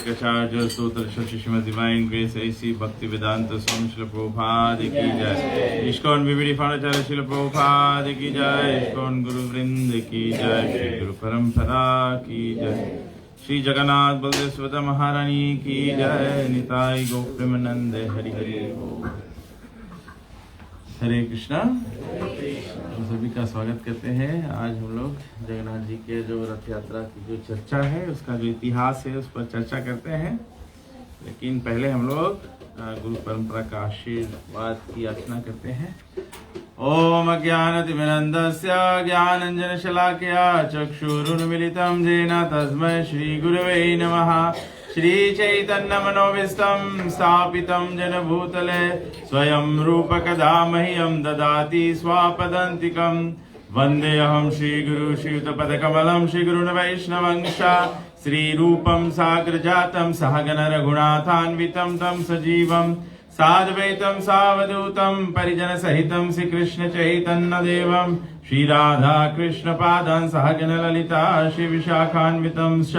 Advaita Stotra Shrimad Divine Grace A.C. Bhakti Vedanta Swami Srila Prabhupada ki jai. ISKCON VVD Founder Srila Prabhupada ki jai. ISKCON Guru Vrind ki jai. Shri Guru Parampara ki jai. Shri Jagannath Baldev Subhadra Maharani ki jai. Nitai Gopremanande Hari Hari Bol. हरे कृष्णा। हम सभी का स्वागत करते हैं। आज हम लोग जगन्नाथ जी के जो रथ यात्रा की जो चर्चा है, उसका जो इतिहास है उस पर चर्चा करते हैं। लेकिन पहले हम लोग गुरु परंपरा का आशीर्वाद की याचना करते हैं। ओम अज्ञानतिमिरन्दस्य ज्ञानाञ्जनशलाकया चक्षुरुन्मीलितं येन तस्मै श्री गुरवे नमः। श्री चैतन्य मनोविष्टं स्थापितं जन भूतले स्वयं रूप कदा मह्यं ददाति स्वापदन्तिकं। वन्देऽहं श्री गुरु श्रीयुतपदकमलं श्री गुरुन् वैष्णवंश श्री रूपं साग्रजातं सहगण रघुनाथान्वितं तं सजीवं साद्वैतं सावधूतं परिजन सहितं श्री कृष्ण चैतन्य देवं श्री राधा कृष्ण पादान् सहगण ललिता श्री विशाखान्वितं च।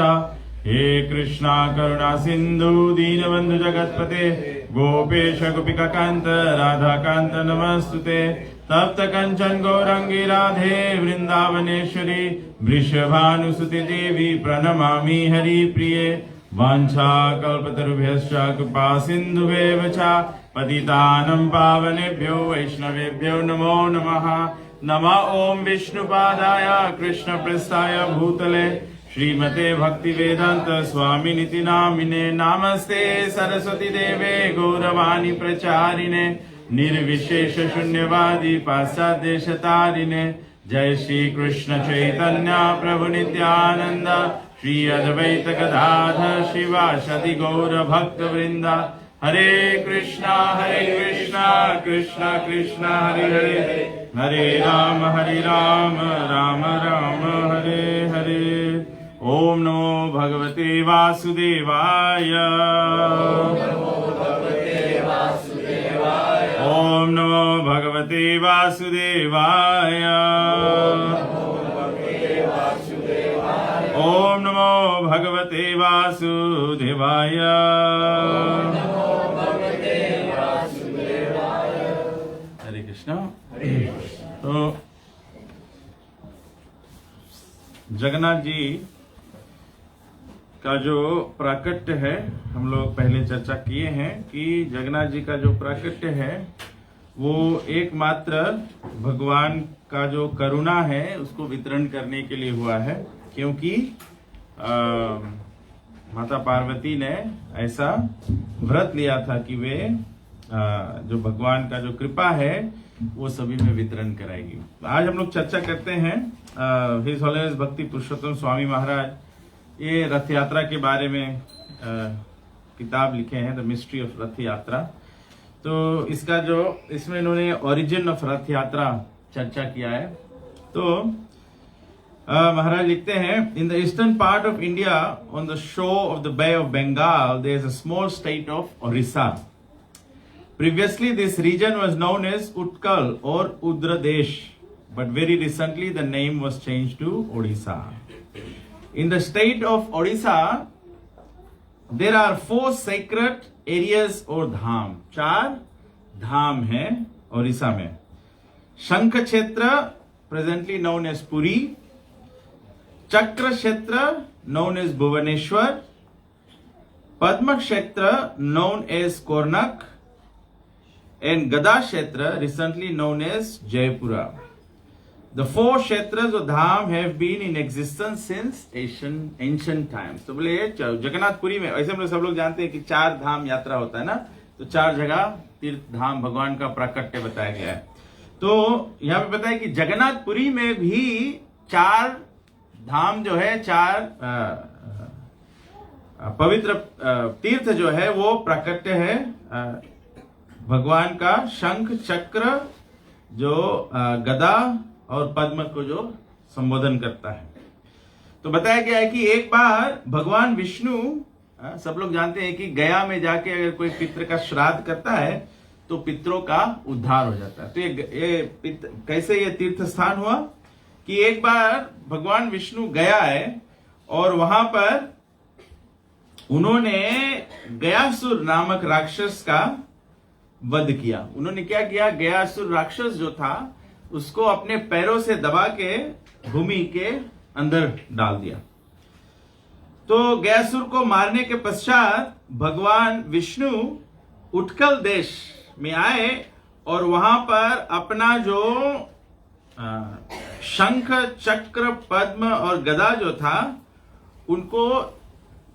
हे कृष्णा करुणा सिंधु दीनबंधु जगतपते गोपेश गोपिका कांत राधा कांत नमस्तुते। तप्त कंचन गौरंगी राधे वृंदावनेश्वरी वृषभानुसुते देवी प्रणमामि हरि प्रिये। वाञ्छा कल्पतरुभ्यश्च कृपा सिन्धुभ्येव च पतितानं पावनेभ्यो वैष्णवेभ्यो नमो नमः। नमः ओम विष्णुपादाय कृष्णप्रेष्ठाय भूतले श्रीमते भक्ति वेदांत स्वामी निति नामिने। नमस्ते सरस्वती देवे गौरवाणी प्रचारिणे निर्विशेष शून्यवादी पाश्चात्य शतारिणे। जय श्री कृष्ण चैतन्य प्रभु नित्यानंद श्री अद्वैत गदाधर शिवासदि गौर भक्त वृंदा। हरे कृष्णा कृष्णा कृष्णा हरे हरे हरे राम राम राम हरे हरे। ओम नमो भगवते वासुदेवाय। ओम नमो भगवते वासुदेवाय। ओम नमो भगवते वासुदेवाय। हरे कृष्णा। तो जगन्नाथ जी का जो प्राकट्य है, हम लोग पहले चर्चा किए हैं कि जगन्नाथ जी का जो प्राकट्य है वो एकमात्र भगवान का जो करुणा है उसको वितरण करने के लिए हुआ है। क्योंकि माता पार्वती ने ऐसा व्रत लिया था कि वे जो भगवान का जो कृपा है वो सभी में वितरण कराएगी। आज हम लोग चर्चा करते हैं हिज होलिनेस भक्ति पुरुषोत्तम स्वामी महाराज ये रथ यात्रा के बारे में किताब लिखे हैं, द मिस्ट्री ऑफ रथ यात्रा। तो इसका जो इसमें इन्होंने ओरिजिन ऑफ रथ यात्रा चर्चा किया है। तो महाराज लिखते हैं, in the eastern part of India on the shore of the bay of Bengal there is a small state of Odisha. Previously, this region was known as Utkal or Udradesh, but very recently the name was changed to Odisha. In the state of Odisha, there are 4 sacred areas or dham. 4 धाम हैं ओडिशा में। शंख क्षेत्र presently known as Puri, चक्र क्षेत्र known as Bhubaneswar, पद्म क्षेत्र known as Kornak, and Gada Kshetra, recently known as Jaipura. The 4 kshetras or dham have been in existence since ancient times. तो बोले जगन्नाथपुरी में, ऐसे हम लोग सब लोग जानते हैं कि 4 धाम यात्रा होता है ना, तो 4 जगह तीर्थ धाम भगवान का प्राकट्य बताया गया है। तो यहाँ पे पता है कि जगन्नाथपुरी में भी 4 धाम जो है, 4 पवित्र तीर्थ जो है वो प्राकट्य है भगवान का। शंख चक्र जो गदा और पद्म को जो संबोधन करता है। तो बताया गया है कि एक बार भगवान विष्णु, सब लोग जानते हैं कि गया में जाके अगर कोई पितृ का श्राद्ध करता है तो पितरों का उद्धार हो जाता है। तो ये कैसे ये तीर्थ स्थान हुआ कि एक बार भगवान विष्णु गया है और वहां पर उन्होंने गयासुर नामक राक्षस का वध किया। उन्होंने क्या किया, गयासुर राक्षस जो था उसको अपने पैरों से दबा के भूमि के अंदर डाल दिया। तो गयासुर को मारने के पश्चात भगवान विष्णु उत्कल देश में आए और वहां पर अपना जो शंख, चक्र, पद्म और गदा जो था उनको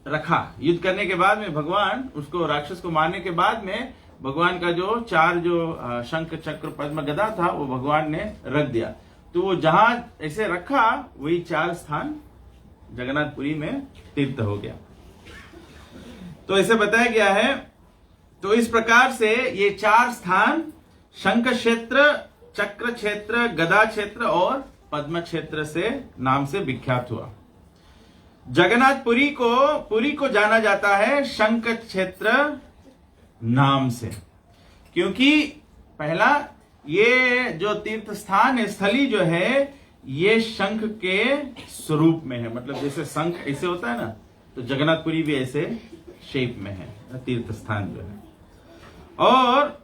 रखा। युद्ध करने के बाद में भगवान उसको, राक्षस को मारने के बाद में भगवान का जो चार जो शंख, चक्र, पद्म, गदा था वो भगवान ने रख दिया। तो वो जहां ऐसे रखा वही 4 स्थान जगन्नाथपुरी में तीर्थ हो गया। तो ऐसे बताया गया है। तो इस प्रकार से ये 4 स्थान शंख क्षेत्र, चक्र क्षेत्र, गदा क्षेत्र और पद्म क्षेत्र से नाम से विख्यात हुआ। जगन्नाथपुरी को जाना जाता है शंख क्षेत्र नाम से, क्योंकि पहला ये जो तीर्थ स्थान है, स्थली जो है, ये शंख के स्वरूप में है। मतलब जैसे शंख ऐसे होता है ना, तो जगन्नाथपुरी भी ऐसे शेप में है तीर्थ स्थान जो है। और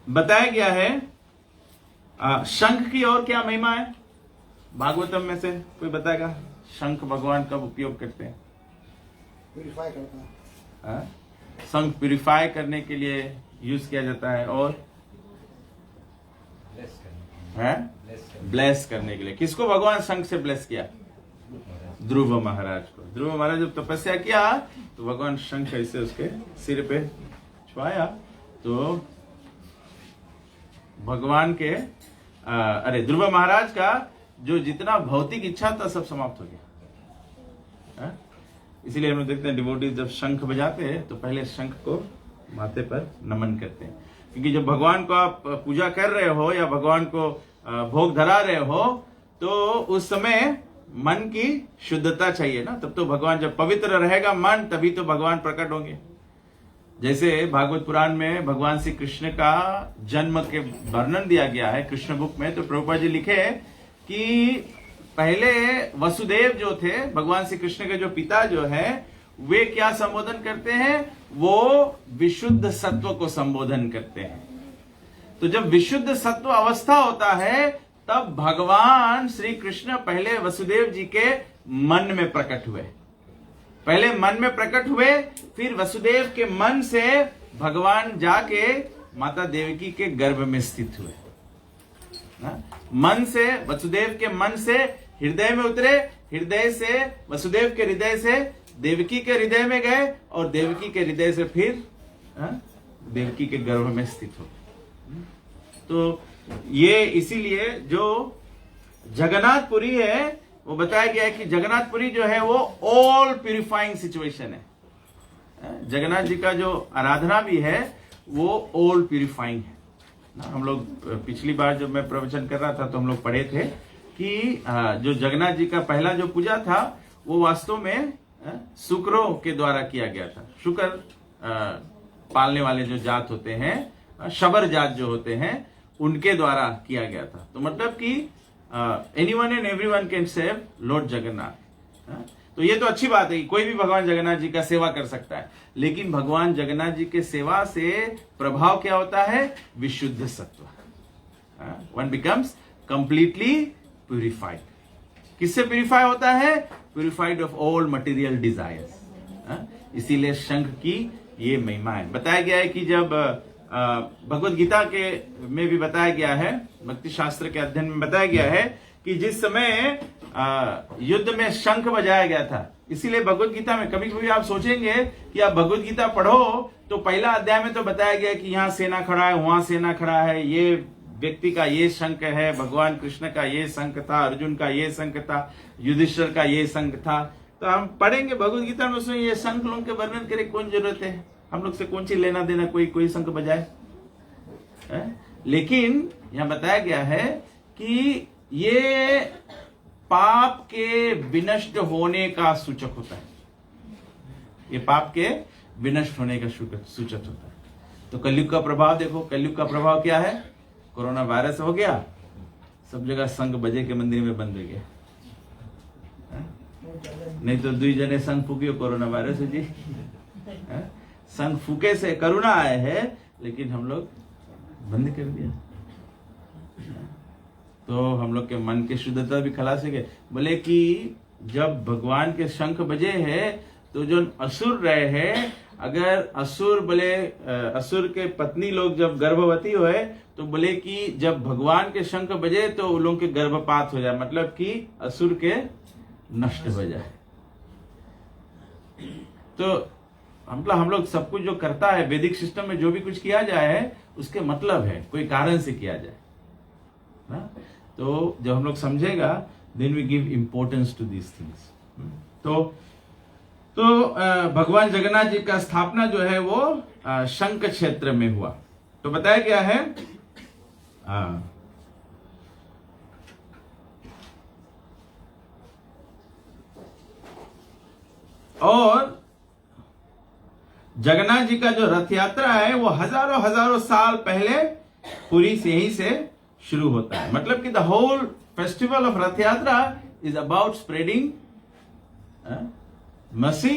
बताया गया है शंख की और क्या महिमा है, भागवतम में से कोई बताएगा? शंख भगवान कब उपयोग करते हैं? प्यूरिफाई करता है। शंख प्यूरिफाई करने के लिए यूज किया जाता है। और ब्लेस करने के लिए। किसको भगवान शंख से ब्लेस किया? ध्रुव महाराज को। ध्रुव महाराज जब तपस्या किया तो भगवान शंख ऐसे उसके सिर पे छुआया, तो भगवान के ध्रुव महाराज का जो जितना भौतिक इच्छा था सब समाप्त हो गया। इसीलिए हम लोग देखते हैं डिवोटीज जब शंख बजाते हैं तो पहले शंख को माथे पर नमन करते हैं, क्योंकि जब भगवान को आप पूजा कर रहे हो या भगवान को भोग धरा रहे हो तो उस समय मन की शुद्धता चाहिए ना। तब तो भगवान, जब पवित्र रहेगा मन, तभी तो भगवान प्रकट होंगे। जैसे भागवत पुराण में भगवान श्री कृष्ण का जन्म के वर्णन दिया गया है कृष्ण बुक में। तो प्रभुपाद जी लिखे कि पहले वसुदेव जो थे, भगवान श्री कृष्ण के जो पिता जो है, वे क्या संबोधन करते हैं? वो विशुद्ध सत्व को संबोधन करते हैं। तो जब विशुद्ध सत्व अवस्था होता है तब भगवान श्री कृष्ण पहले वसुदेव जी के मन में प्रकट हुए। पहले मन में प्रकट हुए, फिर वसुदेव के मन से भगवान जाके माता देवकी के गर्भ में स्थित हुए। मन से, वसुदेव के मन से हृदय में उतरे, हृदय से, वसुदेव के हृदय से देवकी के हृदय में गए और देवकी के हृदय से फिर देवकी के गर्भ में स्थित हो। तो ये इसीलिए जो जगन्नाथपुरी है वो बताया गया है कि जगन्नाथपुरी जो है वो ऑल प्यूरिफाइंग सिचुएशन है। जगन्नाथ जी का जो आराधना भी है वो ऑल प्यूरिफाइंग है। हम लोग पिछली बार जब मैं प्रवचन कर रहा था तो हम लोग पढ़े थे कि जो जगन्नाथ जी का पहला जो पूजा था वो वास्तव में शुक्रों के द्वारा किया गया था। शुक्र पालने वाले जो जात होते हैं, शबर जात जो होते हैं, उनके द्वारा किया गया था। तो मतलब कि anyone and everyone can save Lord Jagannath. तो ये तो अच्छी बात है कि कोई भी भगवान जगन्नाथ जी का सेवा कर सकता है, लेकिन भगवान जगन्नाथ जी के सेवा से प्रभाव क्या होता है? विशुद्ध सत्व। One becomes completely purified. किससे प्यूरिफाई होता है? Purified of all material desires. इसीलिए शंख की ये महिमा है। बताया गया है कि जब भगवत गीता के में भी बताया गया है, भक्ति शास्त्र के अध्ययन में बताया गया है कि जिस समय युद्ध में शंख बजाया गया था, इसीलिए भगवत गीता में कभी कभी आप सोचेंगे कि आप भगवत गीता पढ़ो तो पहला अध्याय में तो बताया गया कि यहाँ सेना खड़ा है, वहां सेना खड़ा है, ये व्यक्ति का ये शंख है, भगवान कृष्ण का ये शंख था, अर्जुन का ये शंख था, युधिष्ठिर का ये शंख था। तो हम पढ़ेंगे भगवत गीता में, उसमें ये शंख लोगों के वर्णन करे, कौन जरूरत है? हम लोग से कौन सी लेना देना, कोई शंख बजाए। लेकिन यहां बताया गया है कि ये पाप के विनष्ट होने का सूचक होता है। ये पाप के विनष्ट होने का सूचक होता है। तो कलयुग का प्रभाव देखो, कलयुग का प्रभाव क्या है? कोरोना वायरस हो गया, सब जगह शंख बजे के मंदिर में बंद हो गया। नहीं तो 2 जने संग फूकियो कोरोना वायरस जी, संग फूके से करुणा आए है, लेकिन हम लोग बंद कर दिया। तो हम लोग के मन की शुद्धता भी खलास हो गए। बोले कि जब भगवान के शंख बजे है तो जो असुर रहे हैं, अगर असुर बोले असुर के पत्नी लोग जब गर्भवती हुए तो बोले कि जब भगवान के शंख बजे तो उन लोगों के गर्भपात हो जाए, मतलब कि असुर के नष्ट हो जाए। तो मतलब हम लोग सब कुछ जो करता है वैदिक सिस्टम में, जो भी कुछ किया जाए है उसके मतलब है, कोई कारण से किया जाए ना। तो जब हम लोग समझेगा then we give importance to these things. तो भगवान जगन्नाथ जी का स्थापना जो है वो शंख क्षेत्र में हुआ। तो बताया गया है और जगन्नाथ जी का जो रथ यात्रा है वो हजारों हजारों साल पहले पुरी से यहीं से शुरू होता है। मतलब कि the whole festival of Rath Yatra is about spreading mercy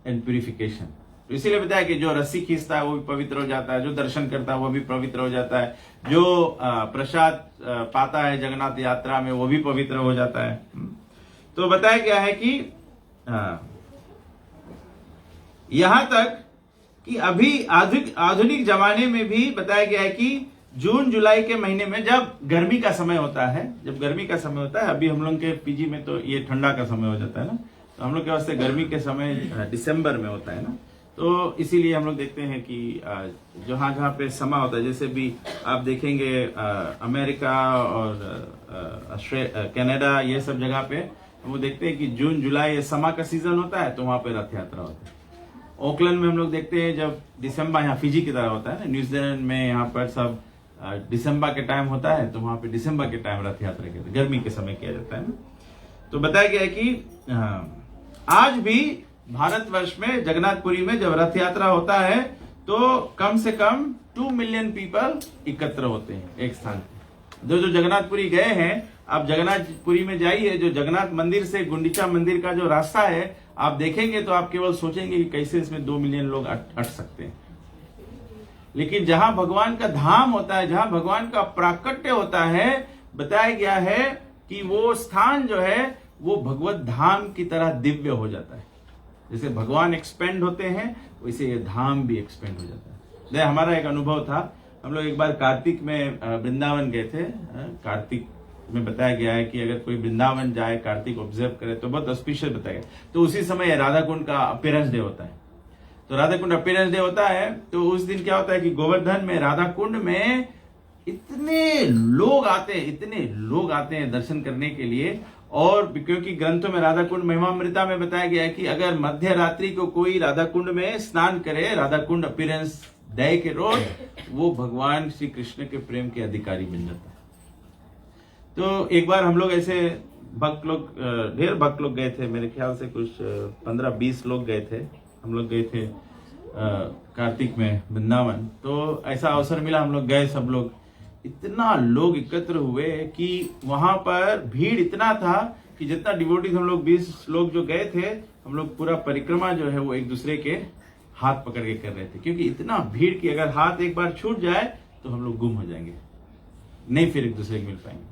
and purification. तो इसीलिए बताया कि जो रस्सी खींचता है वो भी पवित्र हो जाता है, जो दर्शन करता है वो भी पवित्र हो जाता है, जो प्रसाद पाता है जगन्नाथ यात्रा में वो भी पवित्र हो जाता है। तो बताया गया है कि यहां तक कि अभी आधुनिक जमाने में भी बताया गया है कि जून जुलाई के महीने में जब गर्मी का समय होता है, अभी हम लोग के पीजी में तो ये ठंडा का समय हो जाता है ना, तो हम लोग के वास्ते गर्मी के समय दिसंबर में होता है ना। तो इसीलिए हम लोग देखते हैं कि जहां पे समा होता है, जैसे भी आप देखेंगे अमेरिका और कनाडा ये सब जगह पे वो देखते हैं कि जून जुलाई समा का सीजन होता है, तो वहां पे रथ यात्रा होता है। ओकलैंड में हम लोग देखते हैं जब दिसंबर, यहाँ फिजी की तरह होता है ना, न्यूजीलैंड में यहाँ पर सब दिसंबर के टाइम होता है, तो वहां पे दिसंबर के टाइम रथ यात्रा के गर्मी के समय किया जाता है ना। तो बताया गया है कि आज भी भारतवर्ष में जगन्नाथपुरी में जब रथ यात्रा होता है तो कम से कम 2 मिलियन पीपल एकत्र होते हैं एक स्थान पे। जो जगन्नाथपुरी गए हैं, आप जगन्नाथपुरी में जाइए, जो जगन्नाथ मंदिर से गुंडीचा मंदिर का जो रास्ता है आप देखेंगे तो आप केवल सोचेंगे कि कैसे इसमें 2 मिलियन लोग अट सकते हैं। लेकिन जहां भगवान का धाम होता है, जहां भगवान का प्राकट्य होता है, बताया गया है कि वो स्थान जो है वो भगवत धाम की तरह दिव्य हो जाता है। जैसे भगवान एक्सपेंड होते हैं वैसे ये धाम भी एक्सपेंड हो जाता है। हमारा एक अनुभव था, हम लोग एक बार कार्तिक में वृंदावन गए थे। कार्तिक में बताया गया है कि अगर कोई वृंदावन जाए, कार्तिक ऑब्जर्व करे तो बहुत ऑस्पिशियस बताया गया। तो उसी समय राधा कुंड का अपीयरेंस डे होता है। तो राधा कुंड अपीयरेंस डे होता है तो उस दिन क्या होता है कि गोवर्धन में राधा कुंड में इतने लोग आते हैं दर्शन करने के लिए। और क्योंकि ग्रंथों में राधा कुंड महिमामृता में बताया गया है कि अगर मध्य रात्रि को कोई राधा कुंड में स्नान करे, राधा कुंड अपीयरेंस डे के रोज, वो भगवान श्री कृष्ण के प्रेम के अधिकारी बन जाता है। तो एक बार हम लोग ऐसे ढेर भक्त लोग गए थे, मेरे ख्याल से कुछ 15-20 लोग गए थे। हम लोग गए थे कार्तिक में वृंदावन। तो ऐसा अवसर मिला, हम लोग गए, सब लोग इतना लोग एकत्र हुए कि वहां पर भीड़ इतना था कि जितना डिवोटीज हम लोग 20 लोग जो गए थे, हम लोग पूरा परिक्रमा जो है वो एक दूसरे के हाथ पकड़ के कर रहे थे, क्योंकि इतना भीड़ कि अगर हाथ एक बार छूट जाए तो हम लोग गुम हो जाएंगे, नहीं फिर एक दूसरे को मिल पाएंगे।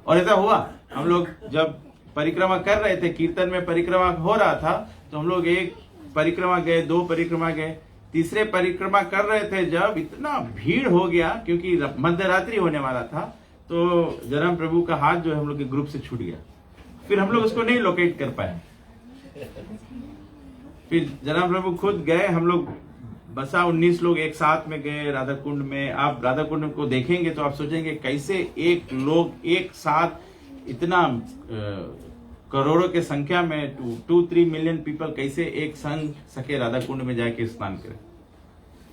और ऐसा हुआ, हम लोग जब परिक्रमा कर रहे थे, कीर्तन में परिक्रमा हो रहा था, तो हम लोग एक परिक्रमा गए, 2 परिक्रमा गए, तीसरे परिक्रमा कर रहे थे, जब इतना भीड़ हो गया क्योंकि मध्य रात्रि होने वाला था, तो जन्म प्रभु का हाथ जो है हम लोग के ग्रुप से छूट गया। फिर हम लोग उसको नहीं लोकेट कर पाए। फिर जन्म प्रभु खुद गए, हम लोग बसा 19 लोग एक साथ में गए राधा कुंड में। आप राधा कुंड को देखेंगे तो आप सोचेंगे कैसे एक लोग एक साथ इतना करोड़ों के संख्या में 2-3 मिलियन पीपल कैसे एक संग सके राधा कुंड में जाके स्नान करें।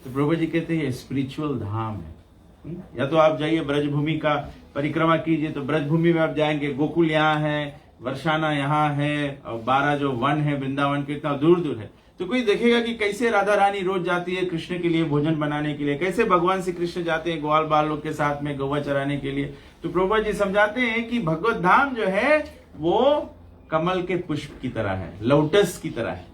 तो प्रभु जी कहते हैं स्पिरिचुअल धाम है। या तो आप जाइए ब्रजभूमि का परिक्रमा कीजिए, तो ब्रजभूमि में आप जाएंगे, गोकुल यहाँ है, वर्षाना यहाँ है, और 12 जो वन है वृंदावन के इतना दूर दूर है। तो कोई देखेगा कि कैसे राधा रानी रोज जाती है कृष्ण के लिए भोजन बनाने के लिए, कैसे भगवान श्री कृष्ण जाते हैं ग्वाल बाल लोग के साथ में गौवा चराने के लिए। तो प्रभु जी समझाते हैं कि भगवत धाम जो है वो कमल के पुष्प की तरह है, लोटस की तरह है।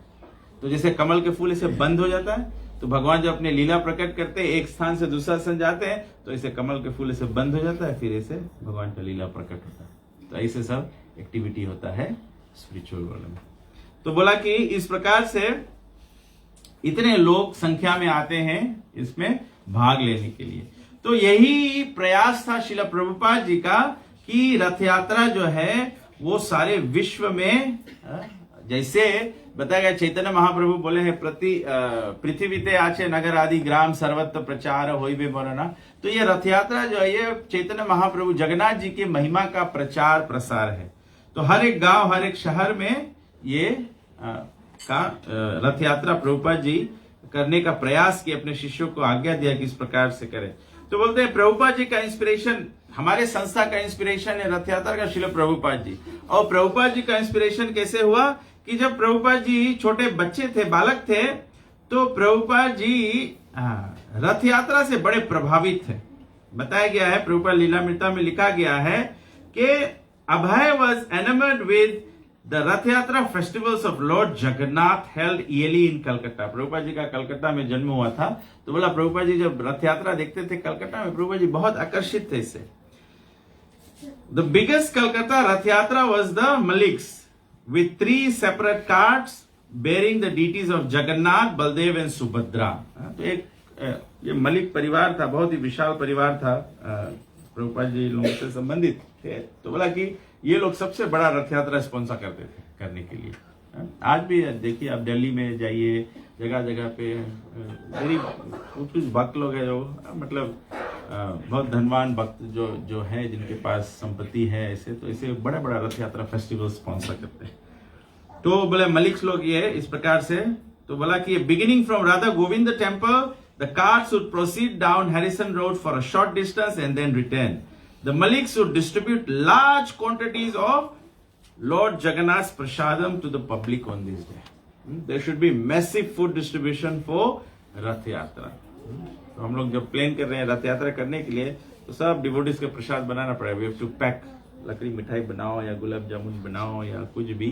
तो जैसे कमल के फूल ऐसे बंद हो जाता है, तो भगवान जब अपने लीला प्रकट करते हैं, एक स्थान से दूसरा स्थान जाते हैं, तो ऐसे कमल के फूल ऐसे बंद हो जाता है, फिर ऐसे भगवान का लीला प्रकट होता है। तो ऐसे सब एक्टिविटी होता है स्पिरिचुअल वर्ल्ड में। तो बोला कि इस प्रकार से इतने लोग संख्या में आते हैं इसमें भाग लेने के लिए। तो यही प्रयास था श्रील प्रभुपाद जी का कि रथ यात्रा जो है वो सारे विश्व में, जैसे बताया गया चैतन्य महाप्रभु बोले हैं पृथ्वी ते आचे नगर आदि ग्राम सर्वत्र प्रचार होइबे मोरना। तो ये रथ यात्रा जो है ये चैतन्य महाप्रभु जगन्नाथ जी के महिमा का प्रचार प्रसार है। तो हर एक गांव, हर एक शहर में ये रथ यात्रा प्रभुपाद जी करने का प्रयास किए, अपने शिष्यों को आज्ञा दिया कि इस प्रकार से करें। तो बोलते हैं प्रभुपाद जी का इंस्पिरेशन, हमारे संस्था का इंस्पिरेशन है रथ यात्रा का श्रील प्रभुपाद जी। और प्रभुपाद जी का इंस्पिरेशन कैसे हुआ कि जब प्रभुपाद जी छोटे बच्चे थे, बालक थे, तो प्रभुपाद जी रथ यात्रा से बड़े प्रभावित थे। बताया गया है, प्रभुपाद लीलामृता में लिखा गया है कि Abhay was enamoured with the Rath Yatra festivals of lord Jagannath held yearly in Calcutta. Prabhupada ji का कलकत्ता में जन्म हुआ था, तो बोला प्रभुपाद जी जब रथ यात्रा देखते थे कलकत्ता में, प्रभुपाद जी बहुत आकर्षित थे इससे। द बिगेस्ट कलकत्ता रथ यात्रा was the Malik's with 3 separate carts bearing the deities of Jagannath, Baldev and Subhadra. तो एक ये मलिक परिवार था, बहुत ही विशाल परिवार था, प्रभुपाद जी लोगों से संबंधित थे। तो बोला कि ये लोग सबसे बड़ा रथ यात्रा स्पॉन्सर करते थे करने के लिए। आज भी देखिए, आप दिल्ली में जाइए, जगह जगह पे गरीब कुछ भक्त लोग है जो मतलब बहुत धनवान भक्त जो है, जिनके पास संपत्ति है ऐसे, तो ऐसे बड़ा बड़ा रथ यात्रा फेस्टिवल स्पॉन्सर करते हैं। तो बोले मलिक्स लोग ये इस प्रकार से, तो बोला कि beginning from Radha Govind temple the carts would proceed down Harrison road for a short distance and then return. The Mallicks would distribute large quantities of lord Jagannath prasadam to the public on this day. There should be massive food distribution for Rath Yatra. तो हम लोग जब plan कर रहे हैं रथ यात्रा करने के लिए, तो सब डिवोटीज का प्रसाद बनाना पड़ेगा। वी हैव टू पैक, लकड़ी मिठाई बनाओ या गुलाब जामुन बनाओ या कुछ भी।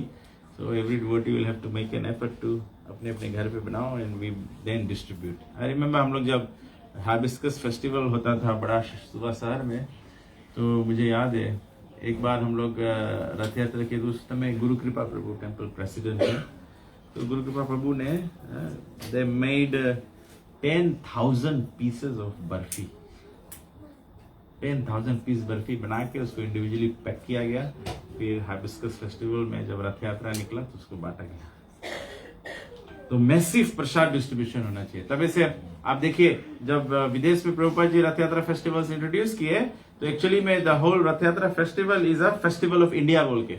So every devotee will have to make an effort to अपने अपने घर पे बनाओ and we then distribute. I remember हम लोग जब हाइबिस्कस फेस्टिवल होता था बड़ा सुबह शहर में, तो मुझे याद है एक बार हम लोग रथ यात्रा के उस समय गुरु कृपा प्रभु टेम्पल प्रेसिडेंट थे। तो गुरु कृपा प्रभु ने they made 10,000 pieces of barfi, 10,000 piece barfi बना के उसको इंडिविजुअली पैक किया गया। फिर हाइबिस्कस फेस्टिवल में जब रथ यात्रा निकला तो उसको बांटा गया। तो मैसिव प्रसाद डिस्ट्रीब्यूशन होना चाहिए। तब ऐसे आप देखिए, जब विदेश में प्रभुपाद जी रथ यात्रा फेस्टिवल्स इंट्रोड्यूस किए, तो एक्चुअली में द होल रथ यात्रा festival is a festival of India बोल के,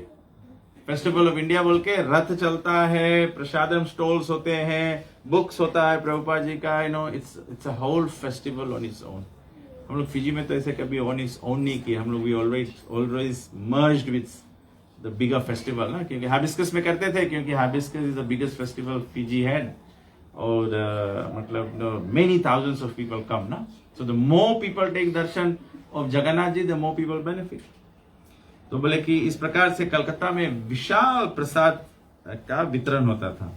फेस्टिवल ऑफ इंडिया बोल के रथ चलता है, प्रसादम स्टॉल्स होते हैं, बुक्स होता है प्रभुपाद जी का, it's a whole festival on its own. हम लोग फिजी में तो ऐसे कभी ऑन इट्स ओन नहीं किए, हम लोग we always merged with the bigger festival ना, क्योंकि हाइबिस्कस में करते थे, क्योंकि hibiscus is the biggest festival Fiji had, और मतलब many thousands of people come ना। So the more people take darshan of Jagannath ji, the more people benefit. तो बोले कि इस प्रकार से कलकत्ता में विशाल प्रसाद का वितरण होता था।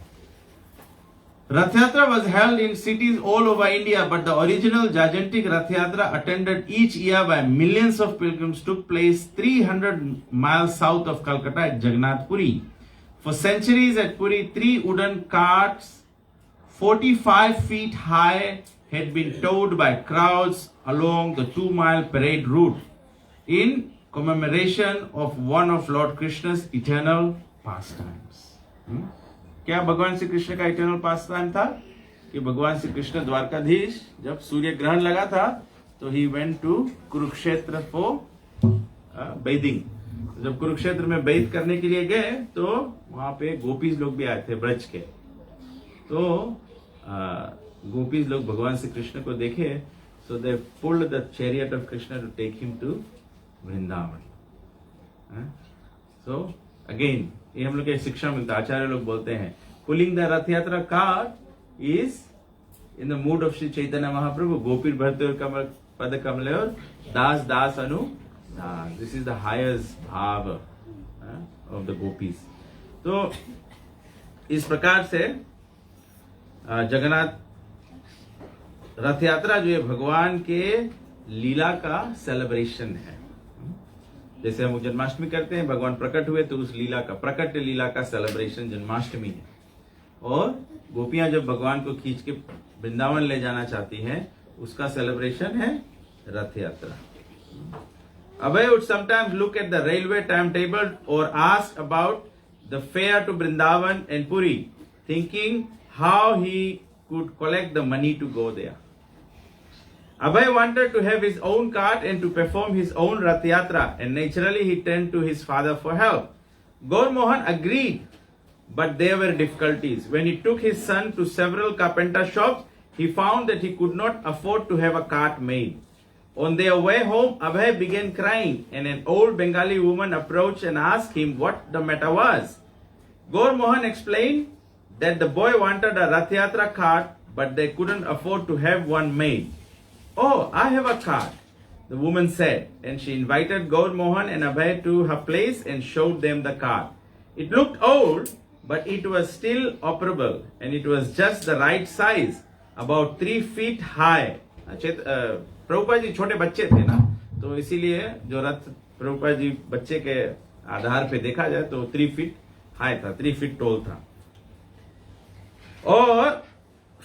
Rath Yatra was held in cities all over India, but the original gigantic Rath Yatra attended each year by millions of pilgrims took place 300 miles south of Calcutta at Jagannath Puri. For centuries at Puri, 3 wooden carts 45 feet high had been towed by crowds along the 2-mile parade route in commemoration of one of Lord Krishna's eternal pastimes. क्या भगवान श्री कृष्ण का eternal पास time था कि भगवान श्री कृष्ण द्वारकाधीश जब सूर्य ग्रहण लगा था तो he went to Kurukshetra for bathing. जब कुरुक्षेत्र में बैद करने के लिए गए तो वहां पे गोपीज लोग भी आए थे ब्रज के। तो गोपीज लोग भगवान श्री कृष्ण को देखे, so they pulled the chariot of Krishna to take him to Vrindavan. So again ये हम लोग के शिक्षा मिलता है, आचार्य लोग बोलते हैं pulling the Rath Yatra cart is in the mood of Shri Chaitanya Mahaprabhu, गोपीर भरते कमल पद कमल और दास दास अनु दास। This is the highest bhava of the gopis. तो इस प्रकार से जगन्नाथ रथ यात्रा जो है भगवान के लीला का सेलिब्रेशन है। जैसे हम जन्माष्टमी करते हैं, भगवान प्रकट हुए तो उस लीला का, प्रकट लीला का सेलिब्रेशन जन्माष्टमी है। और गोपियां जब भगवान को खींच के वृंदावन ले जाना चाहती हैं, उसका सेलिब्रेशन है रथ यात्रा। Abhay would sometimes look at the railway timetable or ask about the fare to Vrindavan and Puri, thinking how he could collect the money to go there. Abhay wanted to have his own cart and to perform his own Rath Yatra, and naturally he turned to his father for help. Gaur Mohan agreed, but there were difficulties. When he took his son to several carpenter shops, he found that he could not afford to have a cart made. On their way home, Abhay began crying, and an old Bengali woman approached and asked him what the matter was. Gaur Mohan explained that the boy wanted a Rath Yatra cart, but they couldn't afford to have one made. "Oh, I have a cart," the woman said, and she invited Gaur Mohan and Abhay to her place and showed them the cart. It looked old, but it was still operable, and it was just the right size, about 3 feet high. Prabhupada ji छोटे बच्चे थे ना, तो इसीलिए जो रथ प्रभुपाद जी बच्चे के आधार पे देखा जाए तो 3 फीट हाई था, 3 फीट टॉल था। और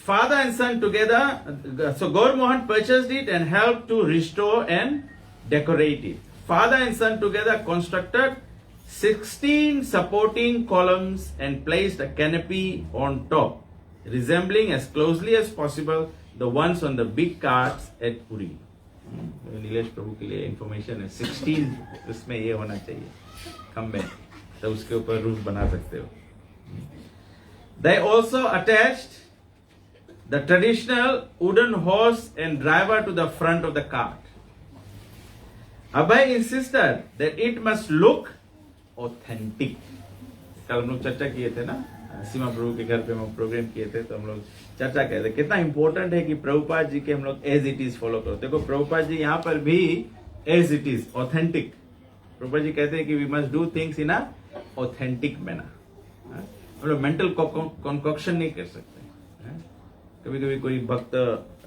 father and son together, so Gaur Mohan purchased it and helped to restore and decorate it. Father and son together constructed 16 supporting columns and placed a canopy on top, resembling as closely as possible the ones on the big carts at Puri. Nilesh प्रभु के लिए information है, 16 इसमें ये होना चाहिए खंबे, तो उसके ऊपर रूफ बना सकते हो। They also attached the traditional wooden horse and driver to the front of the cart. Abhay insisted that it must look authentic. कल हम लोग चर्चा किए थे ना, सीमा प्रभु के घर पे हम प्रोग्राम किए थे, तो हम लोग चर्चा किए थे कितना इंपॉर्टेंट है कि प्रभुपाद जी के हम लोग एज इट इज फॉलो करो। देखो प्रभुपाद जी यहाँ पर भी as it is authentic, Prabhupada ji कहते हैं कि we must do things in a authentic manner. हम लोग मेंटल कॉन्कॉक्शन नहीं कर सकते। कभी कभी कोई भक्त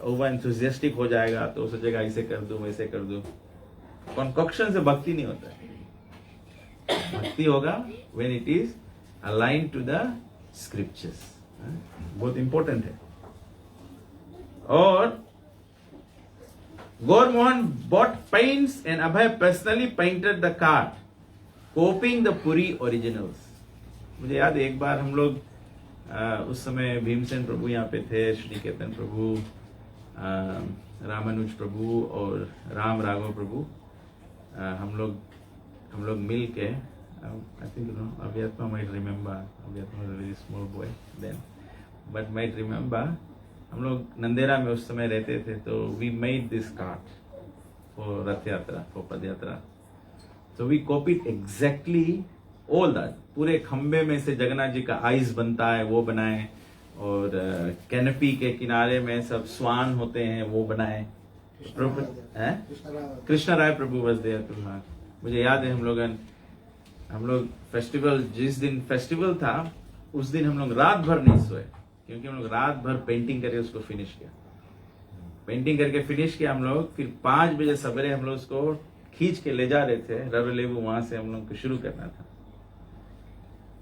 ओवर एंथुसियास्टिक हो जाएगा तो उस जगह ऐसे कर दूं वैसे कर दूं, कॉन्कॉक्शन से भक्ति नहीं होता है। भक्ति होगा when it is align to the scriptures, बहुत इंपॉर्टेंट है। और Gaur Mohan bought paints and Abhay personally painted the cart, copying the Puri originals. मुझे याद है एक बार हम लोग उस समय भीमसेन प्रभु यहाँ पे थे, श्री केतन प्रभु, रामानुज प्रभु और राम राघव प्रभु, हम लोग मिल के, I think Avyatma might remember, Avyatma was a very small boy then, but might remember, हम लोग नंदेरा में उस समय रहते थे, तो we made this cart for रथ यात्रा, for पद यात्रा, so we copied exactly all that. पूरे खंबे में से जगन्नाथ जी का आइस बनता है वो बनाए, और कैनपी के किनारे में सब स्वान होते हैं वो बनाए। कृष्ण राय प्रभु was there too। मुझे याद है हम लोग फेस्टिवल, जिस दिन फेस्टिवल था उस दिन हम लोग रात भर नहीं सोए, क्योंकि हम लोग रात भर पेंटिंग करके उसको फिनिश किया। पेंटिंग करके फिनिश किया हम लोग, फिर 5 बजे सवेरे हम लोग उसको खींच के ले जा रहे थे रवलेबू, वहां से हम लोग को शुरू करना था।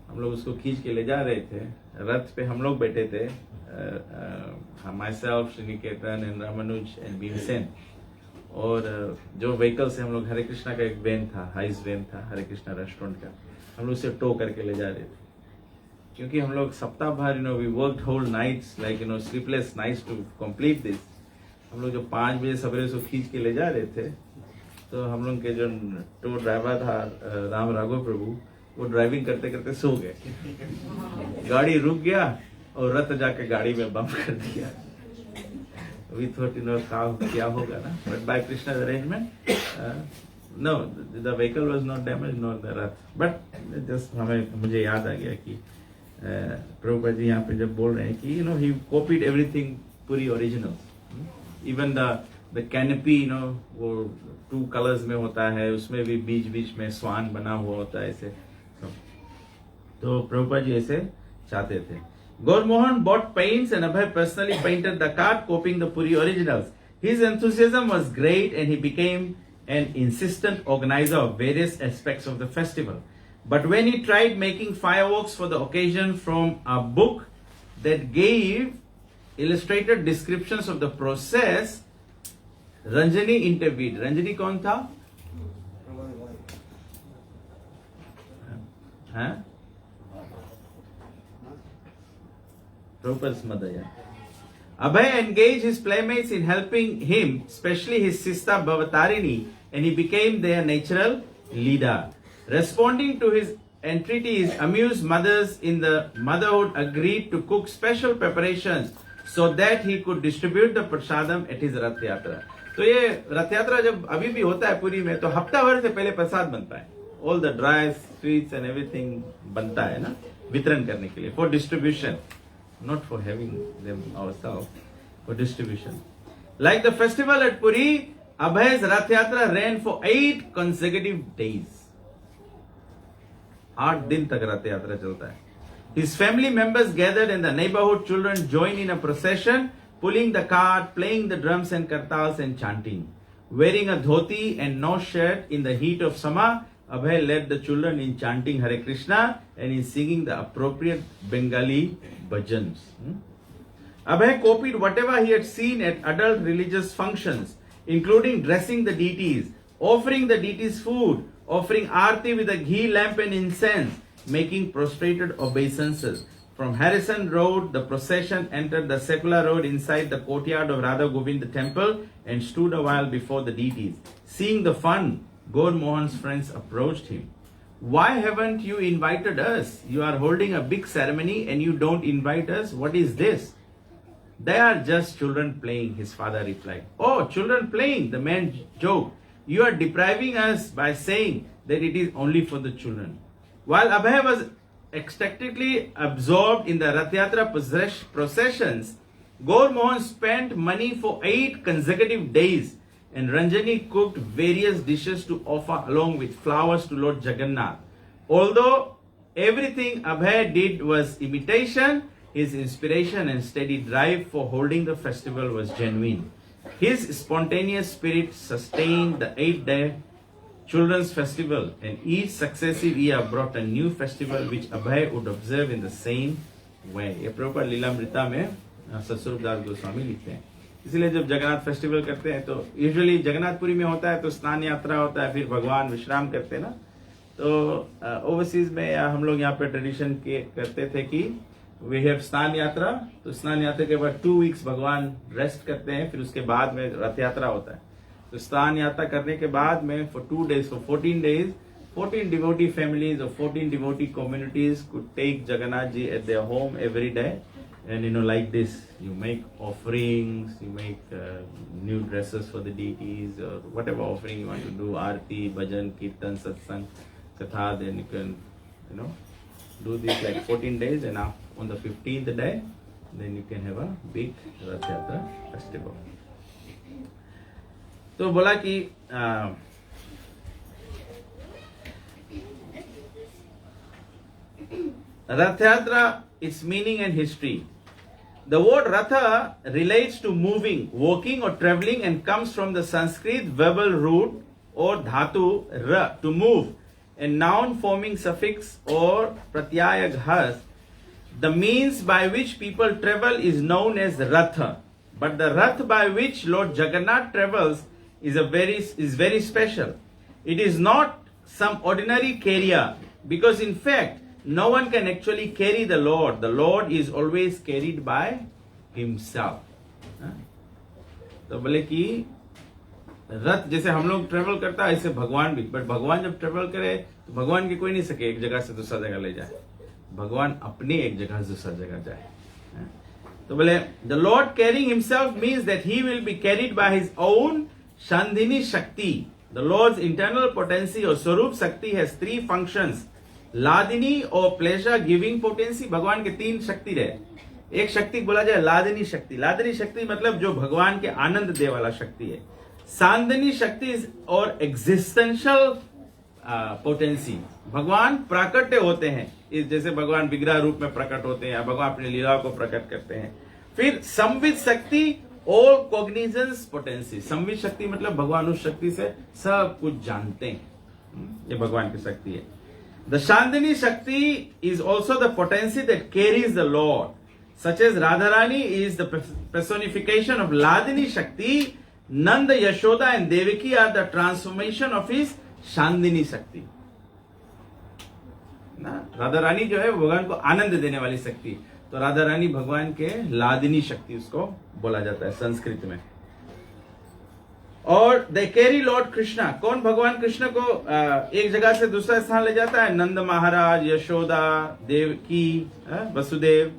हम लोग उसको खींच के ले जा रहे थे, रथ पे हम लोग बैठे थे, myself, Shriniketan and Ramanuj and Bhimsen, और जो व्हीकल से हम लोग हरे कृष्णा का एक वैन था, हाइस वैन था हरे कृष्णा रेस्टोरेंट का, हम लोग उसे टो करके ले जा रहे थे। क्योंकि हम लोग सप्ताह भर we worked whole nights, like sleepless nights to complete this. हम लोग जो 5 बजे सवेरे से खींच के ले जा रहे थे, तो हम लोग के जो टो ड्राइवर था राम राघव प्रभु, वो ड्राइविंग करते करते सो गए। गाड़ी रुक गया और रथ जाके गाड़ी में बम कर दिया। We thought क्या होगा ना, but by Krishna's arrangement, no, the vehicle was not damaged, nor the rath. But just मुझे याद आ गया कि प्रभुपाद जी यहाँ पे जब बोल रहे हैं कि he copied everything Puri original, even the canopy, वो 2 colors में होता है, उसमें भी बीच बीच में स्वान बना हुआ होता है ऐसे। तो प्रभुपाद जी ऐसे चाहते थे. Gaur Mohan bought paints and Abhay personally painted the cart, copying the Puri originals. His enthusiasm was great and he became an insistent organizer of various aspects of the festival. But when he tried making fireworks for the occasion from a book that gave illustrated descriptions of the process, Ranjani intervened. Ranjani कौन था? हाँ? Prabhupada's mother, yeah. Abhay engaged his playmates in helping him, especially his sister Bhavatarini, and he became their natural leader. Responding to his entreaties, amused mothers in the motherhood agreed to cook special preparations so that he could distribute the prasadam at his Rath Yatra. तो ये रथ यात्रा जब अभी भी होता है पुरी में, तो हफ्ता भर से पहले प्रसाद बनता है. All the dry sweets and everything बनता है ना, वितरण करने के लिए, for distribution. Not for having them ourselves, for distribution. Like the festival at Puri, Abhay's Rath Yatra ran for 8 consecutive days. 8 दिन तक रथ यात्रा चलता है. His family members gathered and the neighborhood children joined in a procession, pulling the cart, playing the drums and kartals and chanting. Wearing a dhoti and no shirt in the heat of summer, Abhay led the children in chanting Hare Krishna and in singing the appropriate Bengali bhajans. Abhay copied whatever he had seen at adult religious functions, including dressing the deities, offering the deities food, offering aarti with a ghee lamp and incense, making prostrated obeisances. From Harrison Road, the procession entered the secular road inside the courtyard of Radha Govind temple and stood a while before the deities. Seeing the fun, Gaur Mohan's friends approached him. Why haven't you invited us? You are holding a big ceremony and you don't invite us. What is this? They are just children playing, his father replied. Oh, children playing, the man joked. You are depriving us by saying that it is only for the children. While Abhay was ecstatically absorbed in the Rath Yatra processions, Gaur Mohan spent money for 8 consecutive days, and Ranjani cooked various dishes to offer along with flowers to Lord Jagannath. Although everything Abhay did was imitation, his inspiration and steady drive for holding the festival was genuine. His spontaneous spirit sustained the 8-day children's festival, and each successive year brought a new festival which Abhay would observe in the same way. ये प्रभुपाद लीलामृता में सतस्वरूपदास गोस्वामी लिखते हैं. इसलिए जब Jagannath festival करते हैं तो usually Jagannathpuri में होता है, तो स्नान यात्रा होता है, फिर भगवान विश्राम करते हैं ना. तो ओवरसीज में या हम लोग यहाँ पे ट्रेडिशन करते थे कि वी हैव स्नान यात्रा, तो स्नान यात्रा के बाद 2 वीक्स भगवान रेस्ट करते हैं, फिर उसके बाद में रथ यात्रा होता है. तो स्नान यात्रा करने के बाद में for 2 days, for 14 days, 14 devotee families or 14 devotee communities could take Jagannath ji at their home every day, and like this, you make offerings, you make new dresses for the deities or whatever offering you want to do, arti, bhajan, kirtan, satsang, katha. Then you can do this like 14 days, and on the 15th day, then you can have a big Rath Yatra festival. तो बोला कि Rath Yatra, its meaning and history. The word Ratha relates to moving, walking or traveling and comes from the Sanskrit verbal root or dhatu ra, to move, and noun forming suffix or pratyaya ghas. The means by which people travel is known as Ratha, but the Rath by which Lord Jagannath travels is very special. It is not some ordinary carrier, because in fact no one can actually carry the Lord. The Lord is always carried by himself. तो बोले कि रथ जैसे हम लोग travel करता है, ऐसे भगवान भी, बट भगवान जब ट्रेवल करे तो भगवान की कोई नहीं सके एक जगह से दूसरा जगह ले जाए. भगवान अपनी एक जगह से दूसरा जगह जाए. तो बोले the Lord carrying himself means that he will be carried by his own Shandhini Shakti. The Lord's internal potency or Swarup Shakti has 3 functions. Ladini और प्लेजर गिविंग पोटेंसी. भगवान के 3 शक्ति रहे. एक शक्ति बोला जाए लादिनी शक्ति. लादिनी शक्ति मतलब जो भगवान के आनंद दे वाला शक्ति है. सांदनी शक्ति और एग्जिस्टेंशियल पोटेंसी। भगवान प्राकट्य होते हैं, इस जैसे भगवान विग्रह रूप में प्रकट होते हैं, भगवान अपनी लीलाओं को प्रकट करते हैं। फिर संवित शक्ति और कॉग्निजेंस पोटेंसी। संवित शक्ति मतलब भगवान उस शक्ति से सब कुछ जानते हैं, ये भगवान की शक्ति है। The Shantini shakti is also the potency that carries the lord, such as Radha Rani is the personification of Ladini Shakti. Nanda, Yashoda and Devaki are the transformation of his Shandini Shakti. ना राधा रानी जो है भगवान को आनंद देने वाली शक्ति, तो राधा रानी भगवान के लादिनी शक्ति उसको बोला जाता है संस्कृत में। और दे कैरी लॉर्ड कृष्णा, कौन भगवान कृष्ण को एक जगह से दूसरा स्थान ले जाता है? नंद महाराज, Yashoda, Devaki, Vasudev.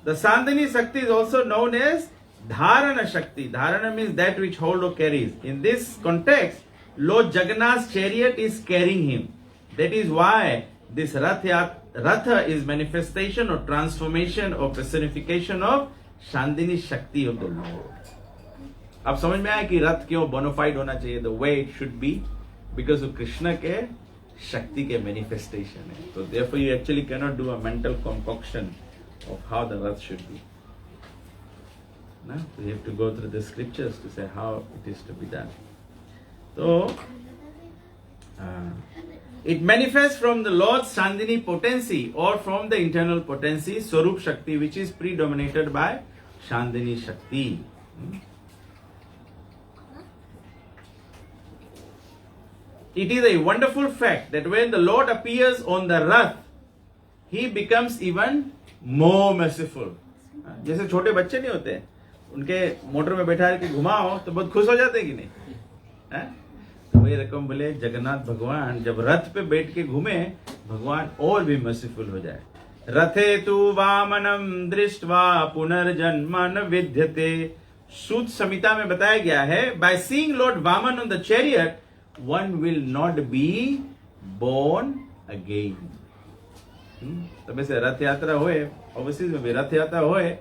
The Shantini shakti is also known as धारण शक्ति. Dharana means that which hold or carries. In this context, Lord Jagannath's chariot is carrying him. That is why this Ratha is manifestation or transformation or personification of Shandini Shakti of the Lord. अब समझ में आया कि रथ क्यों bonafide होना चाहिए, the way it should be, because of Krishna के शक्ति के manifestation है. So therefore you actually cannot do a mental concoction of how the Rath should be. No? So you have to go through the scriptures to say how it is to be done. So, it manifests from the Lord's Shandini potency or from the internal potency, Swarup Shakti, which is predominated by Shandini Shakti. It is a wonderful fact that when the Lord appears on the Rath, he becomes even more merciful. जैसे छोटे बच्चे नहीं होते, उनके motor में बैठा के घुमाओ तो बहुत खुश हो जाते हैं कि नहीं है? तो वही रकम बोले जगन्नाथ भगवान जब रथ पे बैठ के घूमे, भगवान और भी मर्सीफुल हो जाए. रथे तु वामनम दृष्ट्वा पुनर्जन्म न विद्यते. सूत संहिता में बताया गया है, by seeing lord Vaman on the chariot one will not be born again. तब ऐसे रथ यात्रा होए, ओवरसीज में भी रथ यात्रा होए,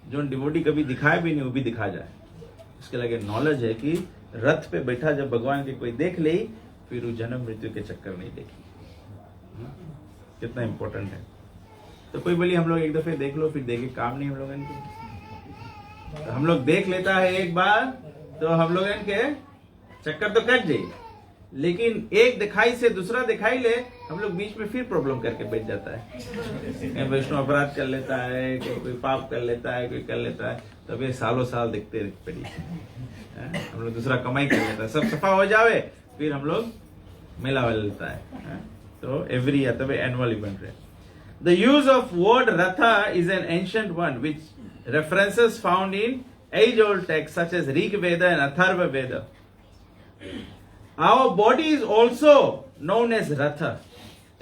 जो डिवोटी कभी दिखाए भी नहीं वो भी दिखा जाए. उसके लगे नॉलेज है कि रथ पे बैठा जब भगवान के कोई देख ले, फिर वो जन्म मृत्यु के चक्कर नहीं देखी. कितना इंपॉर्टेंट है. तो कोई बोली हम लोग एक दफे देख लो फिर देखे काम नहीं हम लोगों के. तो हम लोग देख लेता है एक बार तो हम लोगों के चक्कर तो कट जाए, लेकिन एक दिखाई से दूसरा दिखाई ले, हम लोग बीच में फिर प्रॉब्लम करके बैठ जाता है. वैष्णव अपराध कर लेता है, कोई पाप कर लेता है, कोई कर लेता है, तब ये सालों साल दिखते पड़ी. हम लोग दूसरा कमाई कर लेता है, सब सफा हो जावे फिर हम लोग मेला वाला लेता है. तो एवरी ईयर तब एनुअल इवेंट है. The use of word ratha is an ancient one which references found in as old text such as Rig Veda and Atharva Veda. Our body is also known as Ratha,